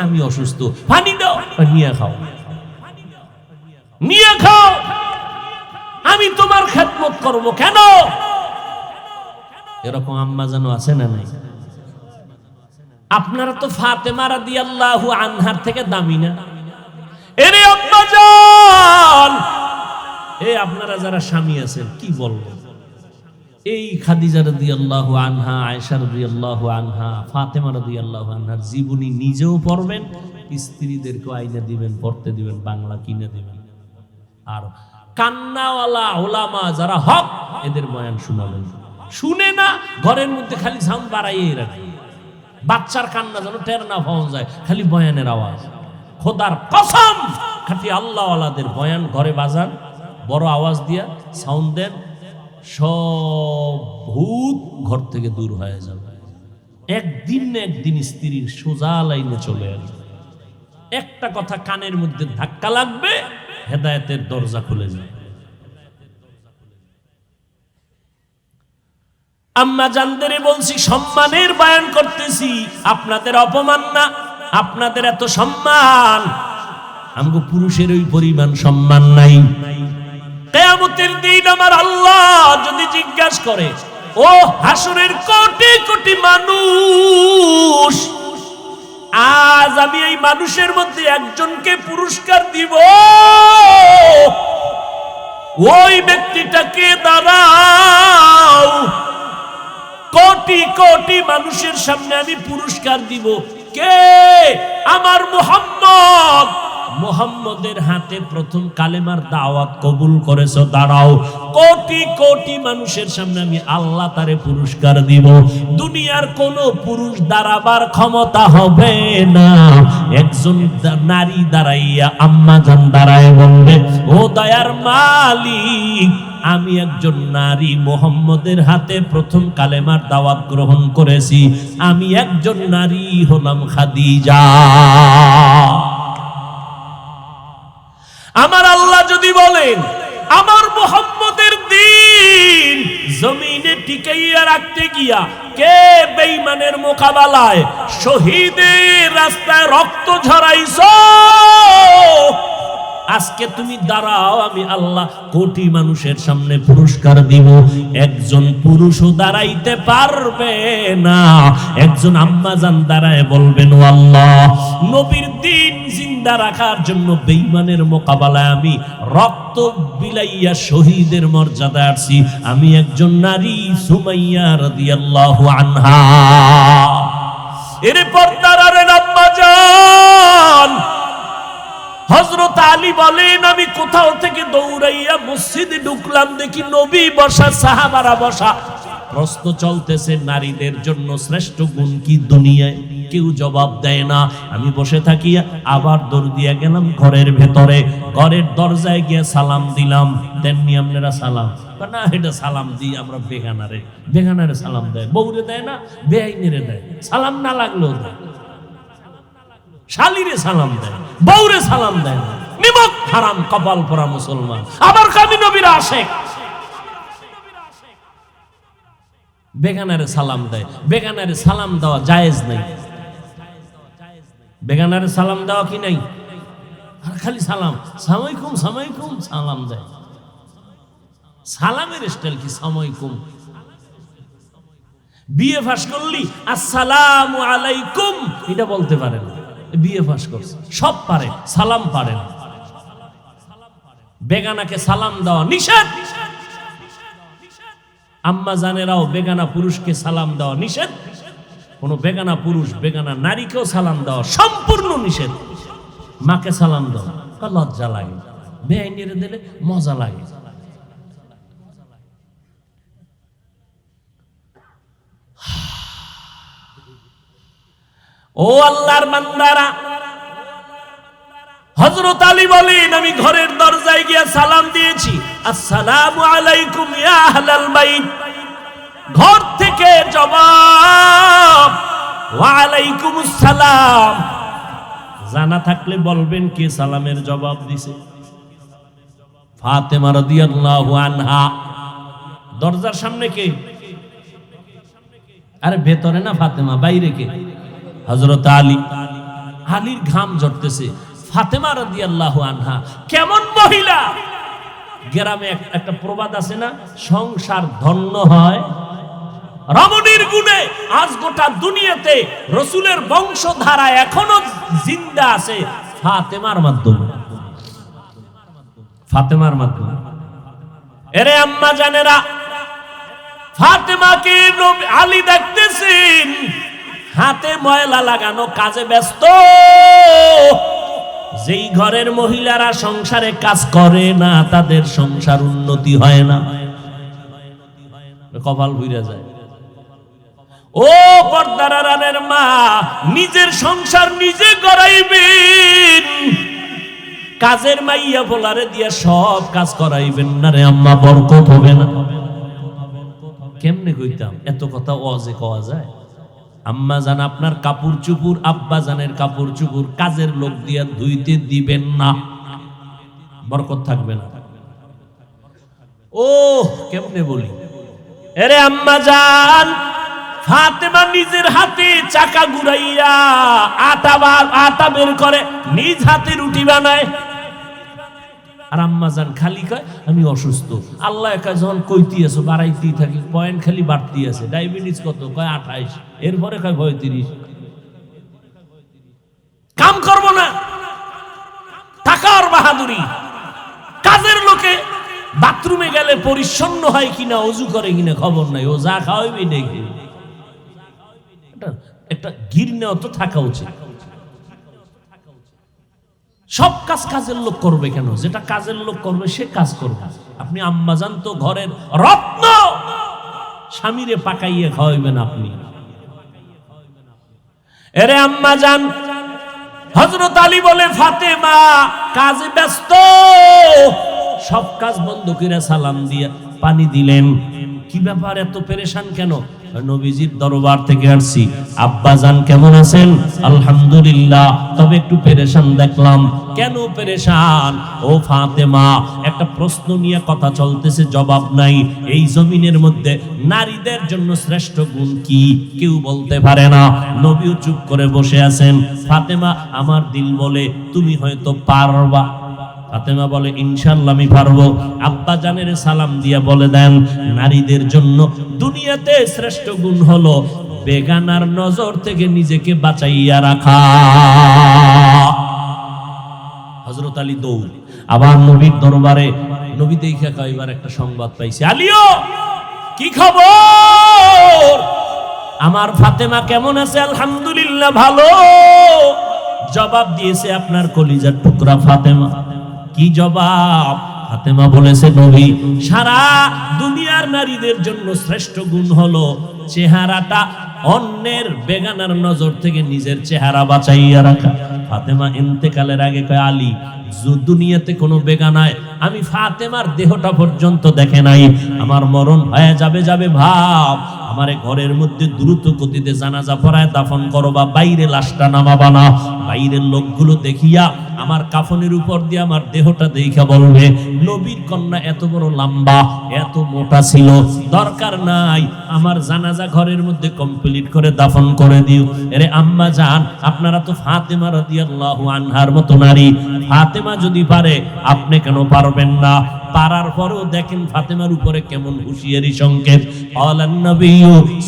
আমি অসুস্থ, পানি দাও, নিয়ে খাও, নিয়ে খাও, আমি তোমার খেদমত করব কেন? এরকম আম্মা জানো আছে না নাই? আপনারা তো ফাতেমা রাদিয়াল্লাহু আনহার থেকে দামি না? এরে আম্মা জান, এই আপনারা যারা স্বামী আছেন কি বলবো, এই খাদিজা রাদিয়াল্লাহু আনহা, আয়েশা রাদিয়াল্লাহু আনহা, ফাতেমা রাদিয়াল্লাহু আনহার জীবনী নিজেও পড়বেন, স্ত্রীদেরকে আইনা দিবেন, পড়তে দিবেন, বাংলা কিনে দিবেন। আর কান্নাওয়ালা ওলামা যারা হক, এদের বয়ান শোনাবেন। শুনে না, ঘরের মধ্যে খালি সাউন্ড বাড়াইয়ে রাখে, বাচ্চার কান্না যেন টের না পাওয়া যায়, খালি বয়ানের আওয়াজ। খোদার কসম, খাঁটি আল্লাহওয়ালাদের বয়ান ঘরে বাজান, বড় আওয়াজ দিয়া সাউন্ড দেন, সব ভূত ঘর থেকে দূর হয়ে যাবে। একদিন না একদিন স্ত্রীর সোজা লাইনে চলে আসবে। একটা কথা কানের মধ্যে ধাক্কা লাগবে, হেদায়েতের দরজা খুলে যাবে। আম্মা জানদেরে বলছি, সম্মানের বয়ান করতেছি, আপনাদের অপমান না। আপনাদের এত সম্মান, আমগো পুরুষের ওই পরিমাণ সম্মান নাই। কিয়ামতের দিন আমার আল্লাহ যদি জিজ্ঞাসা করে, ও হাসরের কোটি কোটি মানুষ, আজ আমি এই মানুষের মধ্যে একজনকে পুরস্কার দিব, ওই ব্যক্তিটাকে দাঁড়াও, কোটি কোটি মানুষের সামনে আমি পুরস্কার দিব। কে? আমার মুহাম্মদ। মুহাম্মদের হাতে প্রথম কালেমার দাওয়াত কবুল করেছো, দাঁড়াও। কোটি কোটি মানুষের সামনে আমি আল্লাহ তারে পুরস্কার দিব। দুনিয়ার কোন পুরুষ দাঁড়াবার ক্ষমতা হবে না। একজন নারী দাঁড়াইয়া আম্মা জান দাঁড়ায় বলবে, ও দয়ার মালিক, আমি একজন নারী মুহাম্মদের হাতে প্রথম কালেমার দাওয়াত গ্রহণ করেছি। আমি একজন নারী হলাম খাদিজা। আমার আল্লাহ যদি বলেন আমার মুহাম্মদের দ্বীন জমিনে টিকাইয়া রাখতে গিয়া কে বেঈমানের মোকাবেলায় শহীদের রাস্তায় রক্ত ঝরাইছো, আজকে তুমি দাঁড়াও, আমি আল্লাহ কোটি মানুষের সামনে পুরস্কার দিব। একজন পুরুষও দাঁড়াইতে পারবে না। একজন আম্মা জান দাঁড়ায় বলবেন, ও আল্লাহ, নবীর দ্বীন জিন্দা রাখার জন্য বেঈমানের মোকাবেলায় আমি রক্ত বিলাইয়া শহীদের মর্যাদা আসছি। আমি একজন নারী, সুমাইয়া রাদিয়াল্লাহু আনহা। এর পর্দার আম্মা জান হযরত আলী বলেন, আমি কোথাও থেকে দৌড়াইয়া মসজিদে ঢুকলাম, দেখি নবী বসা, সাহাবারা বসা। প্রশ্ন চলতেছে, নারীদের জন্য শ্রেষ্ঠ গুণ কি দুনিয়ায়? কেউ জবাব দেয় না। আমি বসে থাকিয়া আবার দৌড় দিয়া গেলাম ঘরের ভেতরে। ঘরের দরজায় গিয়ে সালাম দিলাম। তেমনি আপনারা সালাম না, এটা সালাম দিই আমরা বেগানারে। বেগানারে সালাম দেয়, বউরে দেয় না, বেআইনেরে দেয়। সালাম না লাগলেও দেয়। শালিরে সালাম দেয়, বউরে সালাম দেয় না। নিমক হারাম কপাল পরা মুসলমান। আবার কামি নবীর আশেক, বেগানারে সালাম দেয়। বেগানারে সালাম দেওয়া জায়েজ নাই। বেগানারে সালাম দেওয়া কি নাই? আর খালি সালাম, সালামালাইকুম সালামালাইকুম সালাম দেয়। সালামের স্টাইল কি সালামালাইকুম? বিএ পাস করলি আসসালামু আলাইকুম এটা বলতে পারে না। বিএ পাস করছে, সব পারে, সালাম পারে না। বেগানাকে সালাম দেওয়া নিষেধ। আম্মা জানেরাও বেগানা পুরুষকে সালাম দেওয়া নিষেধ। কোন বেগানা পুরুষ বেগানা নারীকেও সালাম দেওয়া সম্পূর্ণ নিষেধ। মাকে সালাম দেওয়া লজ্জা লাগে, বেআইনিরে দিলে মজা লাগে। ও আল্লাহর বান্দারা, হযরত আলী বলেন, আমি ঘরের দরজায় গিয়ে সালাম দিয়েছি, আসসালামু আলাইকুম ইয়া আহলাল বাইত। ঘর থেকে জবাব, ওয়া আলাইকুমুস সালাম। জানা থাকলে বলবেন কে সালামের জবাব দিছে। ফাতেমা রাদিয়াল্লাহু আনহা। দরজার সামনে কে? আরে ভেতরে না ফাতেমা, বাইরে কে? হযরত আলী। আলীর ঘাম ঝরতেছে। ফাতেমা রাদিয়াল্লাহু আনহা কেমন মহিলা! গ্রামে একটা প্রবাদ আছে না, সংসার ধন্য হয় রমণীর গুণে। আজ গোটা দুনিয়াতে রাসূলের বংশধারা এখনো জিন্দা আছে ফাতেমার মাধ্যমে। ফাতেমার মাধ্যমে। এরে আম্মা জানেরা, ফাতেমাকে আলী দেখতেছেন হাতে ময়লা লাগানো, কাজে ব্যস্ত। যেই ঘরের মহিলারা সংসারে কাজ করে না তাদের সংসার উন্নতি হয় না, কপাল ভুইরা যায়। ও পর্দার আড়ালের মা, নিজের সংসার নিজে গড়াইবেন, কাজের মাইয়া বলারে দিয়া সব কাজ করাইবেন না রে আম্মা, বরকত হবে না। কেমনে কইতাম, এত কথা ওয়াজে কওয়া যায়? আম্মা জান আপনার কাপড় চুপুর, আব্বা জানের কাপড় চুপুর কাজের লোক দিয়া ধুইতে দিবেন না, বরকত থাকবে না। ও কেমনে বলি, এরে আম্মা জান, ফাতেমা নিজের হাতে চাকা ঘুরাইয়া আটা বের করে, নিজ হাতে রুটি বানায়। আর আম্মা জান খালি কয় আমি অসুস্থ। আল্লাহ একা যখন কইতি আছো বাড়াইতেই থাকি, পয়েন্ট খালি বাড়তি আছে। ডায়াবেটিস কত? কয় 28, এরপরে কয় 35। কাম করব না, টাকার বাহাদুরি। কাজের লোকে বাথরুমে গেলে পরিচ্ছন্ন হয় কিনা, ওযু করে কিনা খবর নাই, ও যা খাওয়াইবে দেখে। একটা ঘৃণা তো থাকা উচিত। সব কাজ কাজের লোক করবে কেন? যেটা কাজের লোক করবে সে কাজ করবে। আপনি আম্মাজান তো ঘরের রত্ন, স্বামীরে পাকাইয়ে খাওয়াইবেন আপনি। এরে আম্মাজান, হযরত আলী বলে ফাতেমা কাজে ব্যস্ত, সব কাজ বন্ধ করে সালাম দিয়ে পানি দিলেন। কি ব্যাপার, এত পেরেশান কেন? নবীজির দরবার থেকে আসছি। আব্বাজান কেমন আছেন? আলহামদুলিল্লাহ, তবে একটু পেরেশান দেখলাম। কেন পেরেশান? ও ফাতেমা, একটা প্রশ্ন নিয়ে কথা চলতেছে, জবাব নাই। এই জমিনের মধ্যে নারীদের জন্য শ্রেষ্ঠ গুণ কি? কেউ বলতে পারে না। নবীও চুপ করে বসে আছেন। ফাতেমা, আমার দিল বলে তুমি হয়তো পারবা। ফাতেমা বলে ইনশাআল্লাহ আমি পারবো। আব্বা জানের সালাম দিয়া বলে দেন, নারীদের জন্য দুনিয়াতে শ্রেষ্ঠ গুণ হলো বেগানার নজর থেকে নিজেকে বাঁচাইয়া রাখা। হযরত আলী দৌড় আবার নবীর দরবারে। নবী দেখে কয়বার একটা সংবাদ পাইছে, আলীও কি খবর? আমার ফাতেমা কেমন আছে? আলহামদুলিল্লাহ ভালো। জবাব দিয়েছে আপনার কলিজার টুকরা ফাতেমা। কি জবাব? ফাতেমা বলেছে, নবী, সারা দুনিয়ার নারীদের জন্য শ্রেষ্ঠ গুণ হলো চেহারাটা অন্যের বেগানার নজর থেকে নিজের চেহারা বাঁচাইয়া রাখা। ফাতেমা ইন্তেকালের আগে কয়, আলী, দুনিয়াতে কোনো বেগানায় আমি ফাতেমার দেহটা পর্যন্ত দেখে নাই। আমার মরণ হয়ে যাবে ভাব, আমারে ঘরের মধ্যে দ্রুত গতিতে জানাজা পড়ায় দাফন করবা, বাইরে লাশটা নামাবা না। বাইরের লোকগুলো দেখিয়া আমার কাফনের উপর দিয়ে আমার দেহটা দেখা বলবে, নবীর কন্যা এত বড় লম্বা, এত মোটা ছিল, দরকার নাই, আমার জানাজা ঘরের মধ্যে কমপ্লিট করে দাফন করে দিও। এরে আম্মা জান, আপনারা তো ফাতেমা রাদিয়াল্লাহু আনহার মতো নারী। ফাতেমা যদি পারে, আপনি কেন পারবেন না? পারার পরও দেখেন ফাতেমার উপরে কেমন হুঁশিয়ারি সংকেত। আলান নবী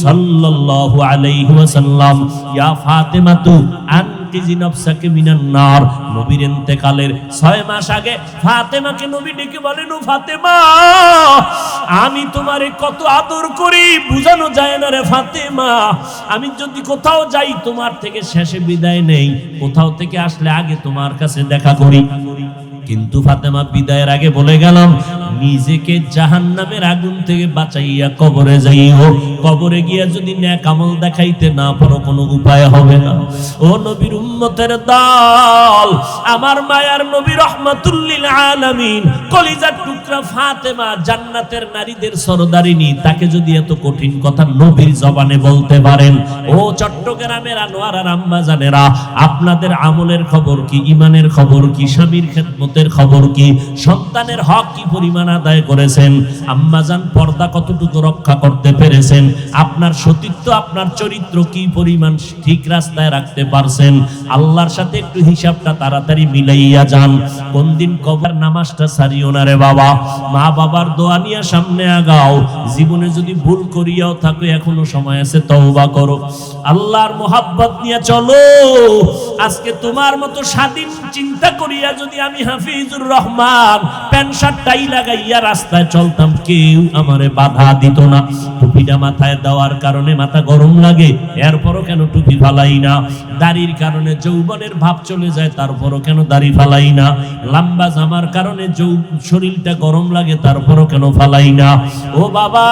সাল্লাল্লাহু আলাইহি ওয়াসাল্লাম, ইয়া ফাতেমাতু আনকিজি নাফসাকে মিনান নার। নবীর ইন্তেকালের 6 মাস আগে ফাতেমাকে নবী ডেকে বলেন, ও ফাতেমা, আমি তোমারে কত আদর করি, বুঝানো যায় না রে ফাতেমা। আমি যদি কোথাও যাই তোমার থেকে শেষে বিদায় নেই, কোথাও থেকে আসলে আগে তোমার কাছে দেখা করি। কিন্তু ফাতেমা বিদায়ের আগে বলে গেলাম, নিজেকে জাহান্নামের আগুন থেকে বাঁচাইয়া কবরে যাইও। কবরে গিয়া যদি নেক আমল দেখাইতে না পারো, কোনো উপায় হবে না। ও নবীর উম্মতের দল, আমার মায়ার নবী রাহমাতুল লিল আলামিন, কলিজার টুকরা ফাতেমা, জান্নাতের নারীদের সরদারিনী, তাকে যদি এত কঠিন কথা নবীর জবানে বলতে পারেন, ও চট্টগ্রামের আনোয়ার আর আম্মা জানেরা, আপনাদের আমলের খবর কি? ইমানের খবর কি? স্বামীর খেদমতের খবর কি? সন্তানের হক কি পরিমাণ আদায় করেছেন? আম্মাজান পর্দা কতটুকু রক্ষা করতে পেরেছেন? আপনার সতীত্ব, আপনার চরিত্র কি পরিমাণ ঠিক রাস্তায় রাখতে পারছেন? আল্লাহর সাথে একটু হিসাবটা তাড়াতাড়ি মিলাইয়া যান। কোন দিন কবর নামাজটা ছাড়িও না রে বাবা। মা বাবার দোয়া নিয়ে সামনে আগাও। জীবনে যদি ভুল করিয়াও থাকো, এখনো সময় আছে, তওবা করো। আল্লাহর মোহাব্বত নিয়ে চলো। আজকে তোমার মতো স্বাধীন চিন্তা করিয়া যদি আমি Hafizur Rahman pant shirt tie লাগাইয়া রাস্তায় চলতাম, কেউ আমারে বাধা দিত না। টুপিটা মাথায় দেওয়ার কারণে মাথা গরম লাগে, এরপরও কেন টুপি ফালাই না? দাড়ির কারণে যৌবনের ভাব চলে যায়, তারপরও কেন দাড়ি ফালাই না? লম্বা জামার কারণে শরীরটা গরম লাগে, তারপরও কেন ফালাই না? ও বাবা,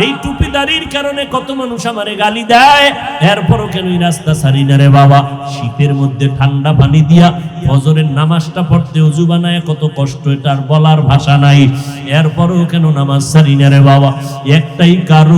এই টুপি দাড়ির কারণে কত মানুষ আমারে গালি দেয়, এরপরও কেন এই রাস্তা ছাড়ি না রে বাবা? শীতের মধ্যে ঠান্ডা পানি দিয়া ফজরের নামাজটা পড়তে ওযু বানায় কত কষ্ট, এটার বলার ভাষা নাই, এরপরও কেন নামাজ ছাড়ি না রে বাবা? একটাই কারণ,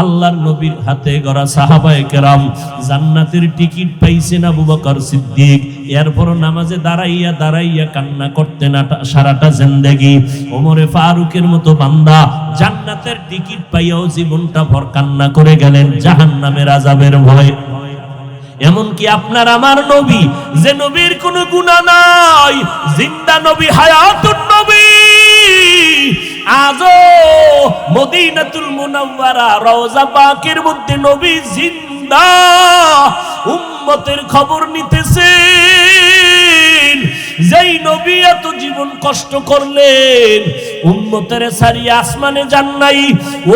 আল্লাহর নবীর হাতে গড়া সাহাবায়ে কেরাম জান্নাতের টিকিট পাইছেন আবু বকর সিদ্দিক, এরপরও নামাজে দাঁড়াইয়া দাঁড়াইয়া কান্না করতেন সারাটা জিন্দেগি। ওমরে ফারুকের মতো বান্দা জান্নাতের টিকিট পাইয়াও জীবনটা ভর কান্না করে গেলেন জাহান্নামের আযাবের ভয়ে। এমনকি আপনার আমার নবী, যে নবীর কোনো গুনাহ নাই, জিন্দা নবী, হায়াতুন নবী, আজও মদিনাতুল মুনাওয়ারা রওজা পাকের মধ্যে নবী জিন্দা, উম্মতের খবর নিতেছেন। যেই নবী এত জীবন কষ্ট করলেন, উম্মতের সারিয়ে আসমানে যান নাই,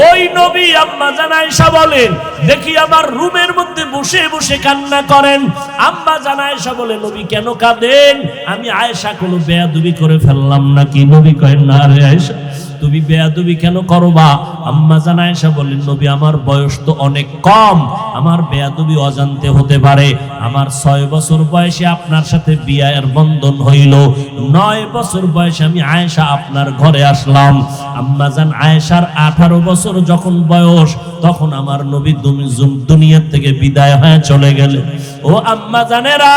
ওই নবী আম্মা জান আয়েশা বলেন, দেখি আমার রুমের মধ্যে বসে বসে কান্না করেন। আম্মা জান আয়েশা বলে, নবী কেন কাঁদেন? আমি আয়েশা কোনো বেয়াদবি করে ফেললাম নাকি? নবী কয়, না রে আয়েশা, তুমি বেয়াদবি কেন করবা? আম্মা জান আয়েশা বলেন, নবী আমার বয়স তো অনেক কম, আমার বেয়াদবি অজান্তে হতে পারে। আমার 6 বছর বয়সে আপনার সাথে বিয়ের বন্ধন হইল, 9 বছর বয়সে আমি আয়েশা আপনার ঘরে আসলাম। আম্মা জান আয়েশার 18 বছর যখন বয়স, তখন আমার নবী দুনিয়া থেকে বিদায় হয়ে চলে গেলেন। ও আম্মা জানেরা,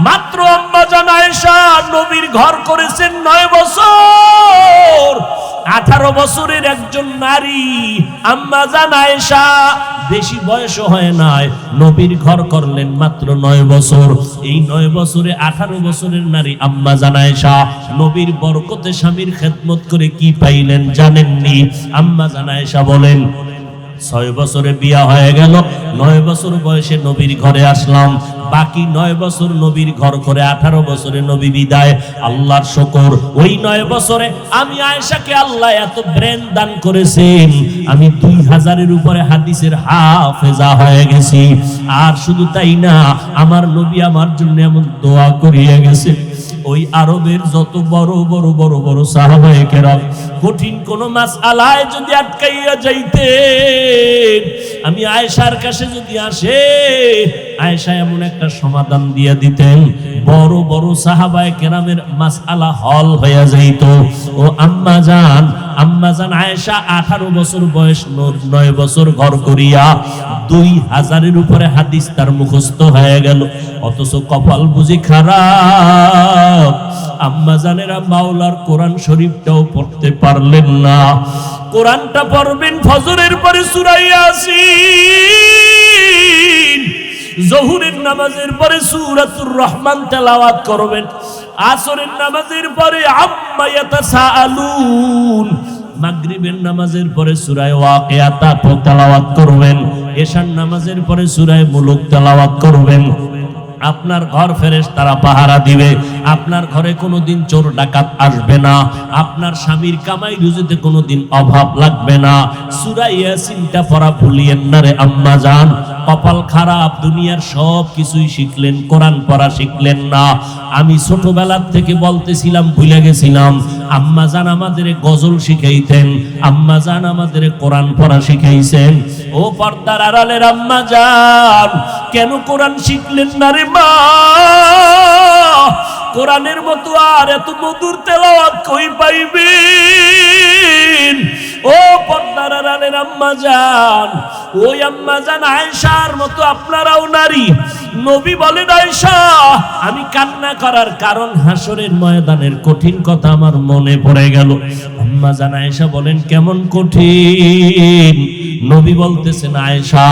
মাত্র আম্মা জান আয়েশা নবীর ঘর করেছেন 9 বছর। 18 বছরের একজন নারী আম্মা জান আয়েশা, বেশি বয়স হয় নাই, নবীর ঘর করলেন মাত্র 9 বছর। এই 9 বছরে 18 বছরের নারী আম্মা জান আয়েশা নবীর বরকতে স্বামীর খেদমত করে কি পাইলেন জানেননি? আম্মা জান আয়েশা বলেন, 6 বছরে বিয়া হয়ে গেল, 9 বছর বয়সে নবীর ঘরে আসলাম, বাকি 9 বছর নবীর ঘর করে 18 বছরে নবী বিদায়। আল্লাহর শুকর, ওই 9 বছরে আমি আয়েশাকে আল্লাহ এত ব্রেন দান করেছেন, আমি 2000-এর উপরে হাদিসের হাফেজা হয়ে গেছি। আর শুধু তাই না, আমার নবী আমার জন্য এমন দোয়া করিয়ে গেছে, ওই আরবের যত বড় বড় বড় বড় সাহাবায়ে কেরাম কঠিন কোন মাসআলায় যদি আটকাইয়া যাইতেন, আমি আয়েশার কাছে যদি আসে, আয়েশা এমন একটা সমাধান দিয়ে দিতেন, বড় বড় সাহাবায়ে কেরামের মাসআলা হল হয়ে যাইত। ও আম্মা জান আয়েশা 18 বছর বয়স, 9 বছর ঘর করিয়া 2000-এর উপরে হাদিস তার মুখস্থ হয়ে গেল। অথচ কপাল বুঝি খারাপ, আম্মা জানেরা মাওলার কোরআন শরীফটাও পড়তে পারলেন না। কোরআনটা পড়বেন ফজরের পরে সূরা ইয়াসিন, জোহরের নামাজের পরে সূরাতুর রহমান তেলাওয়াত করবেন, আসরের নামাজের পরে আম্মা ইয়াতাসাআলুন, মাগরিবের নামাজের পরে সূরা ওয়াকিয়া তেলাওয়াত করবেন, এশার নামাজের পরে সূরা মুলুক তেলাওয়াত করবেন। আপনার ঘর ফেরেশতারা পাহারা দিবে, আপনার ঘরে কোনোদিন চোর ডাকাত আসবে না, আপনার স্বামীর কামাই রুজিতে কোনোদিন অভাব লাগবে না। সূরা ইয়াসিনটা পড়া ভুলিয়েন না রে আম্মা জান। কপাল খারাপ, দুনিয়ার সব কিছুই শিখলেন, কোরআন পড়া শিখলেন না। আমি ছোটবেলার থেকে বলতেছিলাম, ভুলে গেছিলাম, আম্মা জান আমাদের গজল শিখাইতেন, আম্মা জান আমাদের কোরআন পড়া শিখাইছেন। ও পর্দার আড়ালের আম্মা জান, কেন কোরআন শিখলেন না রে মা? কোরআনের মতো আর এত মধুর তেলাওয়াত কই পাইবেন? ও পর্দার আড়ালের আম্মা জান, ওই আম্মা জান আয়েশার মতো আপনারাও নারী। নবী বলেন, আয়েশা আমি কান্না করার কারণ হাসরের ময়দানের কঠিন কথা আমার মনে পড়ে গেল। আম্মা জান আয়েশা বলেন, কেমন কঠিন? নবী বলতেছেন, আয়েশা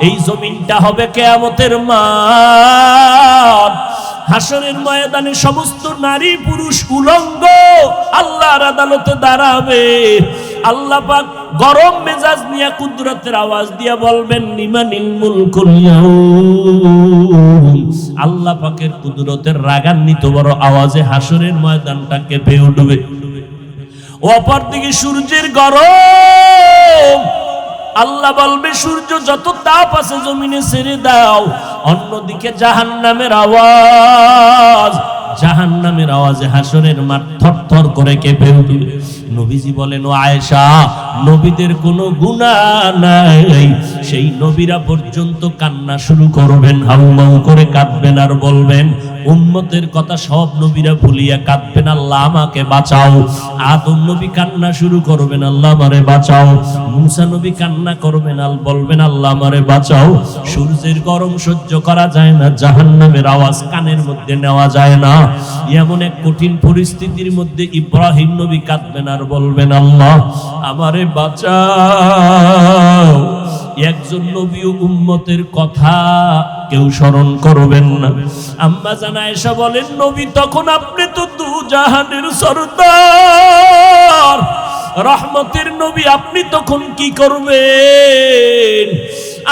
এই জমিনটা হবে কিয়ামতের মাঠ, হাসরের ময়দানে সমস্ত নারী পুরুষ উলঙ্গ আল্লাহর আদালতে দাঁড়াবে। আল্লাহ পাক গরম মেজাজ নিয়ে কুদরতের আওয়াজ দিয়ে বলবেন, লিমানিল মুলকুল ইয়াউম। আল্লাহ পাকের কুদরতের রাগান্বিত বড় আওয়াজে হাসরের ময়দানটা কেঁপে উঠবে। অপরদিকে সূর্যের গরম, আল্লাহ বলবে, সূর্য যত তাপ আছে জমিনে ছেড়ে দাও। অন্যদিকে জাহান্নামের আওয়াজ, জাহান্নামের আওয়াজে হাসরের মাঠ থরথর করে কেঁপে উঠবে। নবীজি বলেন, ও আয়েশা নবীদের কোনো গুনাহ নাই, সেই নবীরা পর্যন্ত কান্না শুরু করবেন, হাউমাউ করে কাঁদবেন আর বলবেন, উম্মতের কথা সব নবীরা ভুলিয়া কাঁদবেন, আল্লাহ আমাকে বাঁচাও। আদম নবী কান্না শুরু করবেন, আল্লাহ আমারে বাঁচাও। মুসা নবী কান্না করবেন, বলবেন, আল্লাহ আমারে বাঁচাও। সূর্যের গরম সহ্য করা যায় না, জাহান্নামের আওয়াজ কানের মধ্যে নেওয়া যায় না। এমন এক কঠিন পরিস্থিতির মধ্যে ইব্রাহিম নবী কাঁদবেন আর বলবেন, আল্লাহ আমারে বাঁচাও। একজন নবী উম্মতের কথা কেউ স্মরণ করবেন না। আম্মা জান আয়েশা বলেন, নবী তখন আপনি তো দু জাহানের সরদার, রহমতের নবী, আপনি তখন কি করবেন?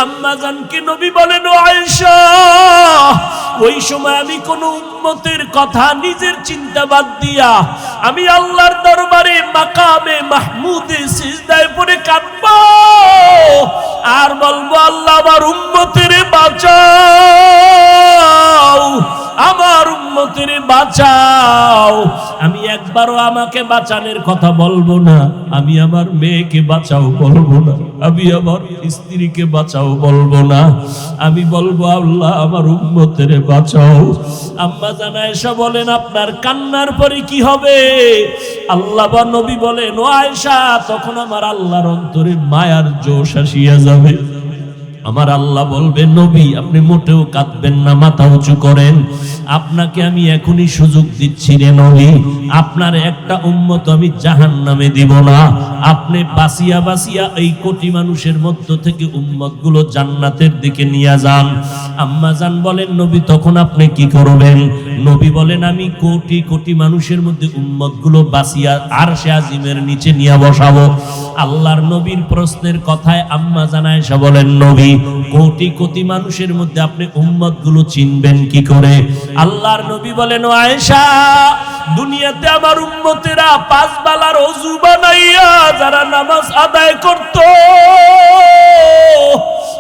আম্মা জানকে নবী বলেন, ও আয়েশা, ওই সময় আমি কোন উম্মতের কথা নিজের চিন্তা বাদ দিয়া আমি আল্লাহর দরবারে মাকামে মাহমুদে সিজদায় পড়ে কাঁদবো আর বলবো, আল্লাহ আমার উম্মতের বাঁচাও, আমার উম্মতের বাঁচাও। আমি একবারও আমাকে বাঁচানোর কথা বলবো না, আমি আমার মেয়েকে বাঁচাও বলবো না, আমি আমার স্ত্রীকে বাঁচাও বলবো না, আমি বলবো আল্লাহ আমার উম্মতের বাঁচাও। আম্মা জান আয়েশা বলেন, আপনার কান্নার পরে কি হবে? আল্লাহ বা নবী বলেন, ও আয়েশা, তখন আমার আল্লাহর অন্তরে মায়ার জোশ আসিয়া যাবে। আমার আল্লাহ বলবে, নবী আপনি মোটেও কাঁদবেন না, মাথা উঁচু করেন, আপনাকে আমি এখনই সুযোগ দিচ্ছি রে নবী, আপনার একটা উম্মত আমি জাহান্নামে দিব না, আপনি বাঁচিয়া বাঁচিয়া এই কোটি মানুষের মধ্য থেকে উম্মত গুলো জান্নাতের দিকে নিয়ে যান। আম্মা জান বলেন, নবী তখন আপনি কি করবেন? নবী বলেন, আমি কোটি কোটি মানুষের মধ্যে উম্মত গুলো বাঁচিয়া আরশে আজিমের নিচে নিয়ে বসাবো। আল্লাহর নবীর প্রশ্নের কথায় আম্মা জান আয়েশা বলেন, নবী কোটি কোটি মানুষের মধ্যে আপনি উম্মত গুলো চিনবেন কি করে? আল্লাহর নবী বলেন, ও আয়েশা, দুনিয়াতে আমার উম্মতেরা 5 বেলার ওযু বানাইয়া যারা নামাজ আদায় করত,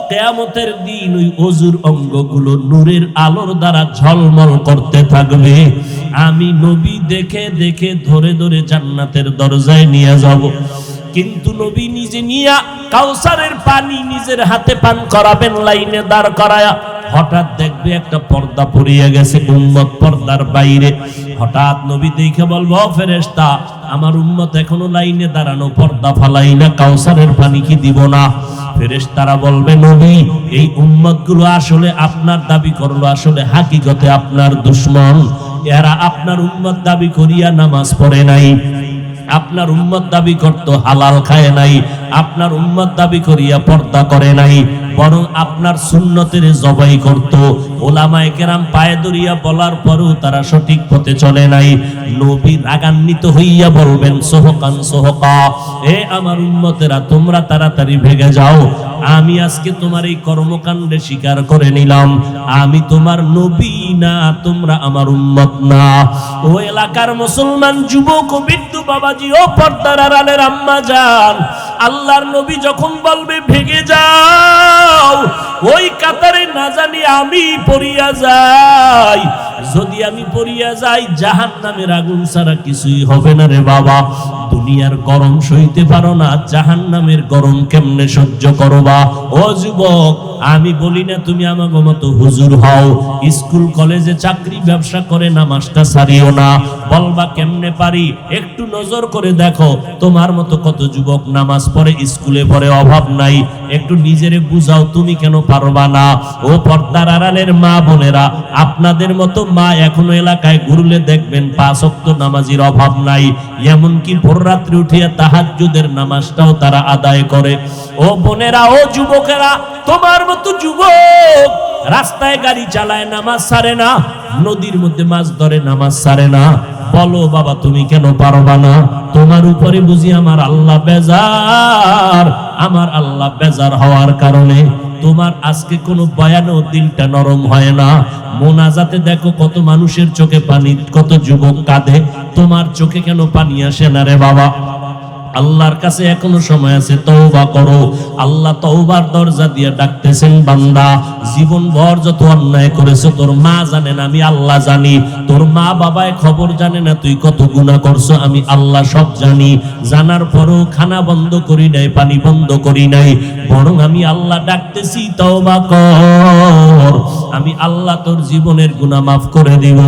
কিয়ামতের দিন ওই ওযুর অঙ্গগুলো নূরের আলোর দ্বারা ঝলমল করতে থাকবে। আমি নবী দেখে দেখে ধরে ধরে জান্নাতের দরজায় নিয়ে যাব। কিন্তু নবী নিজে নিয়া কাউসারের পানি নিজের হাতে পান করাবেন, লাইনে দাঁড় করায়া। হঠাৎ দেখবে একটা পর্দা পড়িয়া গেছে, উম্মত পর্দার বাইরে। হঠাৎ নবী দেখে বলবো, ফেরেশতা, আমার উম্মত এখনো লাইনে দাঁড়ানো, পর্দা ফালাই না, কাউসারের পানি কি দিব না? ফেরেশতারা বলবে, নবী এই উম্মত গুলো আসলে আপনার দাবি করলো, আসলে হাকিকতে আপনার দুশমন। এরা আপনার উম্মত দাবি করিয়া নামাজ পড়ে নাই, আপনার উম্মত দাবি করত হালাল খায় নাই, আপনার উম্মত দাবি করিয়া পর্দা করে নাই, বরং আপনার সুন্নতের জবাই করত। ওলামায়ে কেরাম পায়ে ধরিয়া বলার পরও তারা সঠিক পথে চলে নাই। নবী রাগান্বিত হইয়া বলবেন, সোহকান সোহকা, এ আমার উম্মতেরা, তোমরা তাড়াতাড়ি ভেগে যাও, আমি আজকে তোমার এই কর্মকাণ্ডে স্বীকার করে নিলাম, আমি তোমার নবী না, তোমরা আমার উম্মত না। ও এলাকার মুসলমান যুবক ও বৃদ্ধ বাবাজি ও পর্দার আড়ালের আম্মা জান, আল্লাহর নবী যখন বলবে ভেগে যাও, ওই কাতারে না জানি আমি পড়িয়া যাই, যদি আমি পড়িয়া যাই জাহান্নামের আগুন ছাড়া কিছুই হবে না রে বাবা। দুনিয়ার গরম সইতে পারো না, জাহান্নামের গরম কেমনে সহ্য করবা? ও যুবক, আমি বলি না তুমি আমাগো মতো হুজুর হও, স্কুল কলেজে চাকরি ব্যবসা করে নামাজটা ছাড়িও না। বলবা কেমনে পারি? একটু নজর করে দেখো, তোমার মতো কত যুবক নামাজ পড়ে, স্কুলে পড়ে, অভাব নাই। একটু নিজেরে বুঝাও, তুমি কেন পারবা না? ও পর্দার আড়ালের মা বোনেরা, আপনাদের মতো মা এখনো এলাকায় ঘুরলে দেখবেন 5 ওয়াক্ত নামাজের অভাব নাই, এমনকি ভোর রাত্রে উঠিয়া তাহাজ্জুদের নামাজটাও তারা আদায় করে। ও বোনেরা, ও যুবকেরা, তোমার মতো যুবক রাস্তায় গাড়ি চালায়, নামাজ ছাড়ে না, নদীর মধ্যে মাছ ধরে, নামাজ ছাড়ে না। বলো বাবা, তুমি কেন পারবা না? তোমার উপরে বুঝি আমার আল্লাহ বেজার। আমার আল্লাহ বেজার হওয়ার কারণে তোমার আজকে কোনো বয়ানেও দিলটা নরম হয় না। মোনাজাতে দেখো কত মানুষের চোখে পানি, কত যুবক কাঁদে, তোমার চোখে কেন পানি আসে না রে বাবা? আল্লাহর কাছে এখনো সময় আছে, তওবা করো। আল্লাহ তওবার দরজা দিয়ে ডাকতেছেন, বান্দা জীবন ভর যত অন্যায় করেছো তোর মা জানে না, আমি আল্লাহ জানি। তোর মা বাবায় খবর জানে না তুই কত গুনাহ করছো, আমি আল্লাহ সব জানি। জানার পরও খানা বন্ধ করি নাই, পানি বন্ধ করি নাই, বরং আমি আল্লাহ ডাকতেছি, তওবা কর, আমি আল্লাহ তোর জীবনের গুনাহ মাফ করে দিব।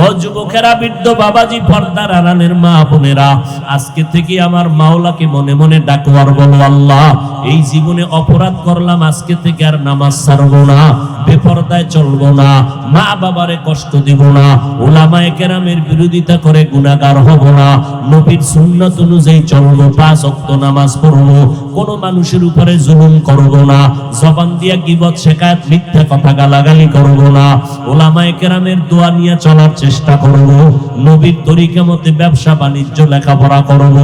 ও যুবকেরা, বৃদ্ধ বাবাজি, পর্দার আড়ালের মা বোনেরা, আজকে থেকে আমার মাওলাকে মনে মনে ডাকো আর বলো, আল্লাহ এই জীবনে অপরাধ করলাম, আজকে থেকে আর নামাজ ছাড়বো না, বেপরদায় চলবো না, মা বাবারে কষ্ট দিব না, উলামায়ে কেরামের বিরোধিতা করে গুনাহগার হব না, নবীর সুন্নাত অনুযায়ী চলবো, 5 ওয়াক্ত নামাজ পড়বো, কোন মানুষের উপরে জুলুম করব না, জবান দিয়া গীবত শিকায়াত মিথ্যা কথা গালাগালি করব না, উলামায়ে কেরামের দোয়া নিয়ে চলার চেষ্টা করব, নবীর তরিকা মতে ব্যবসা বাণিজ্য লেখাপড়া করব।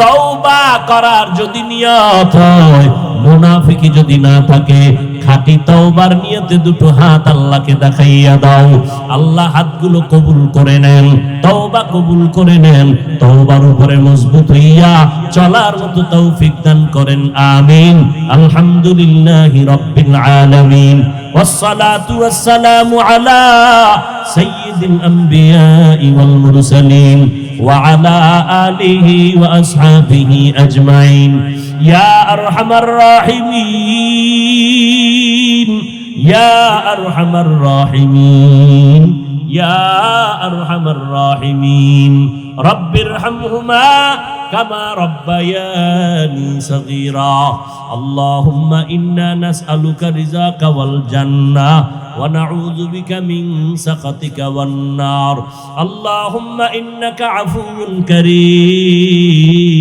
তওবা করার যদি নিয়ত হয়, মুনাফিকি যদি না থাকে, খাঁটি তওবার নিয়তে দুটো হাত আল্লাহকে দেখাইয়া দাও। আল্লাহ হাতগুলো কবুল করে নেন, তওবা কবুল করে নেন, তওবার উপরে মজবুত হইয়া চলার মতো তৌফিক দান করেন, আমিন। আলহামদুলিল্লাহি রাব্বিল আলামিন, والصلاة والسلام على سيد الأنبياء والمرسلين وعلى آله وأصحابه أجمعين يا أرحم الراحمين يا أرحم الراحمين يا أرحم الراحمين رب ارحمهما كما ربياني صغيرا اللهم إنا نسألك رزاك والجنة ونعوذ بك من سخطك والنار اللهم إنك عفو كريم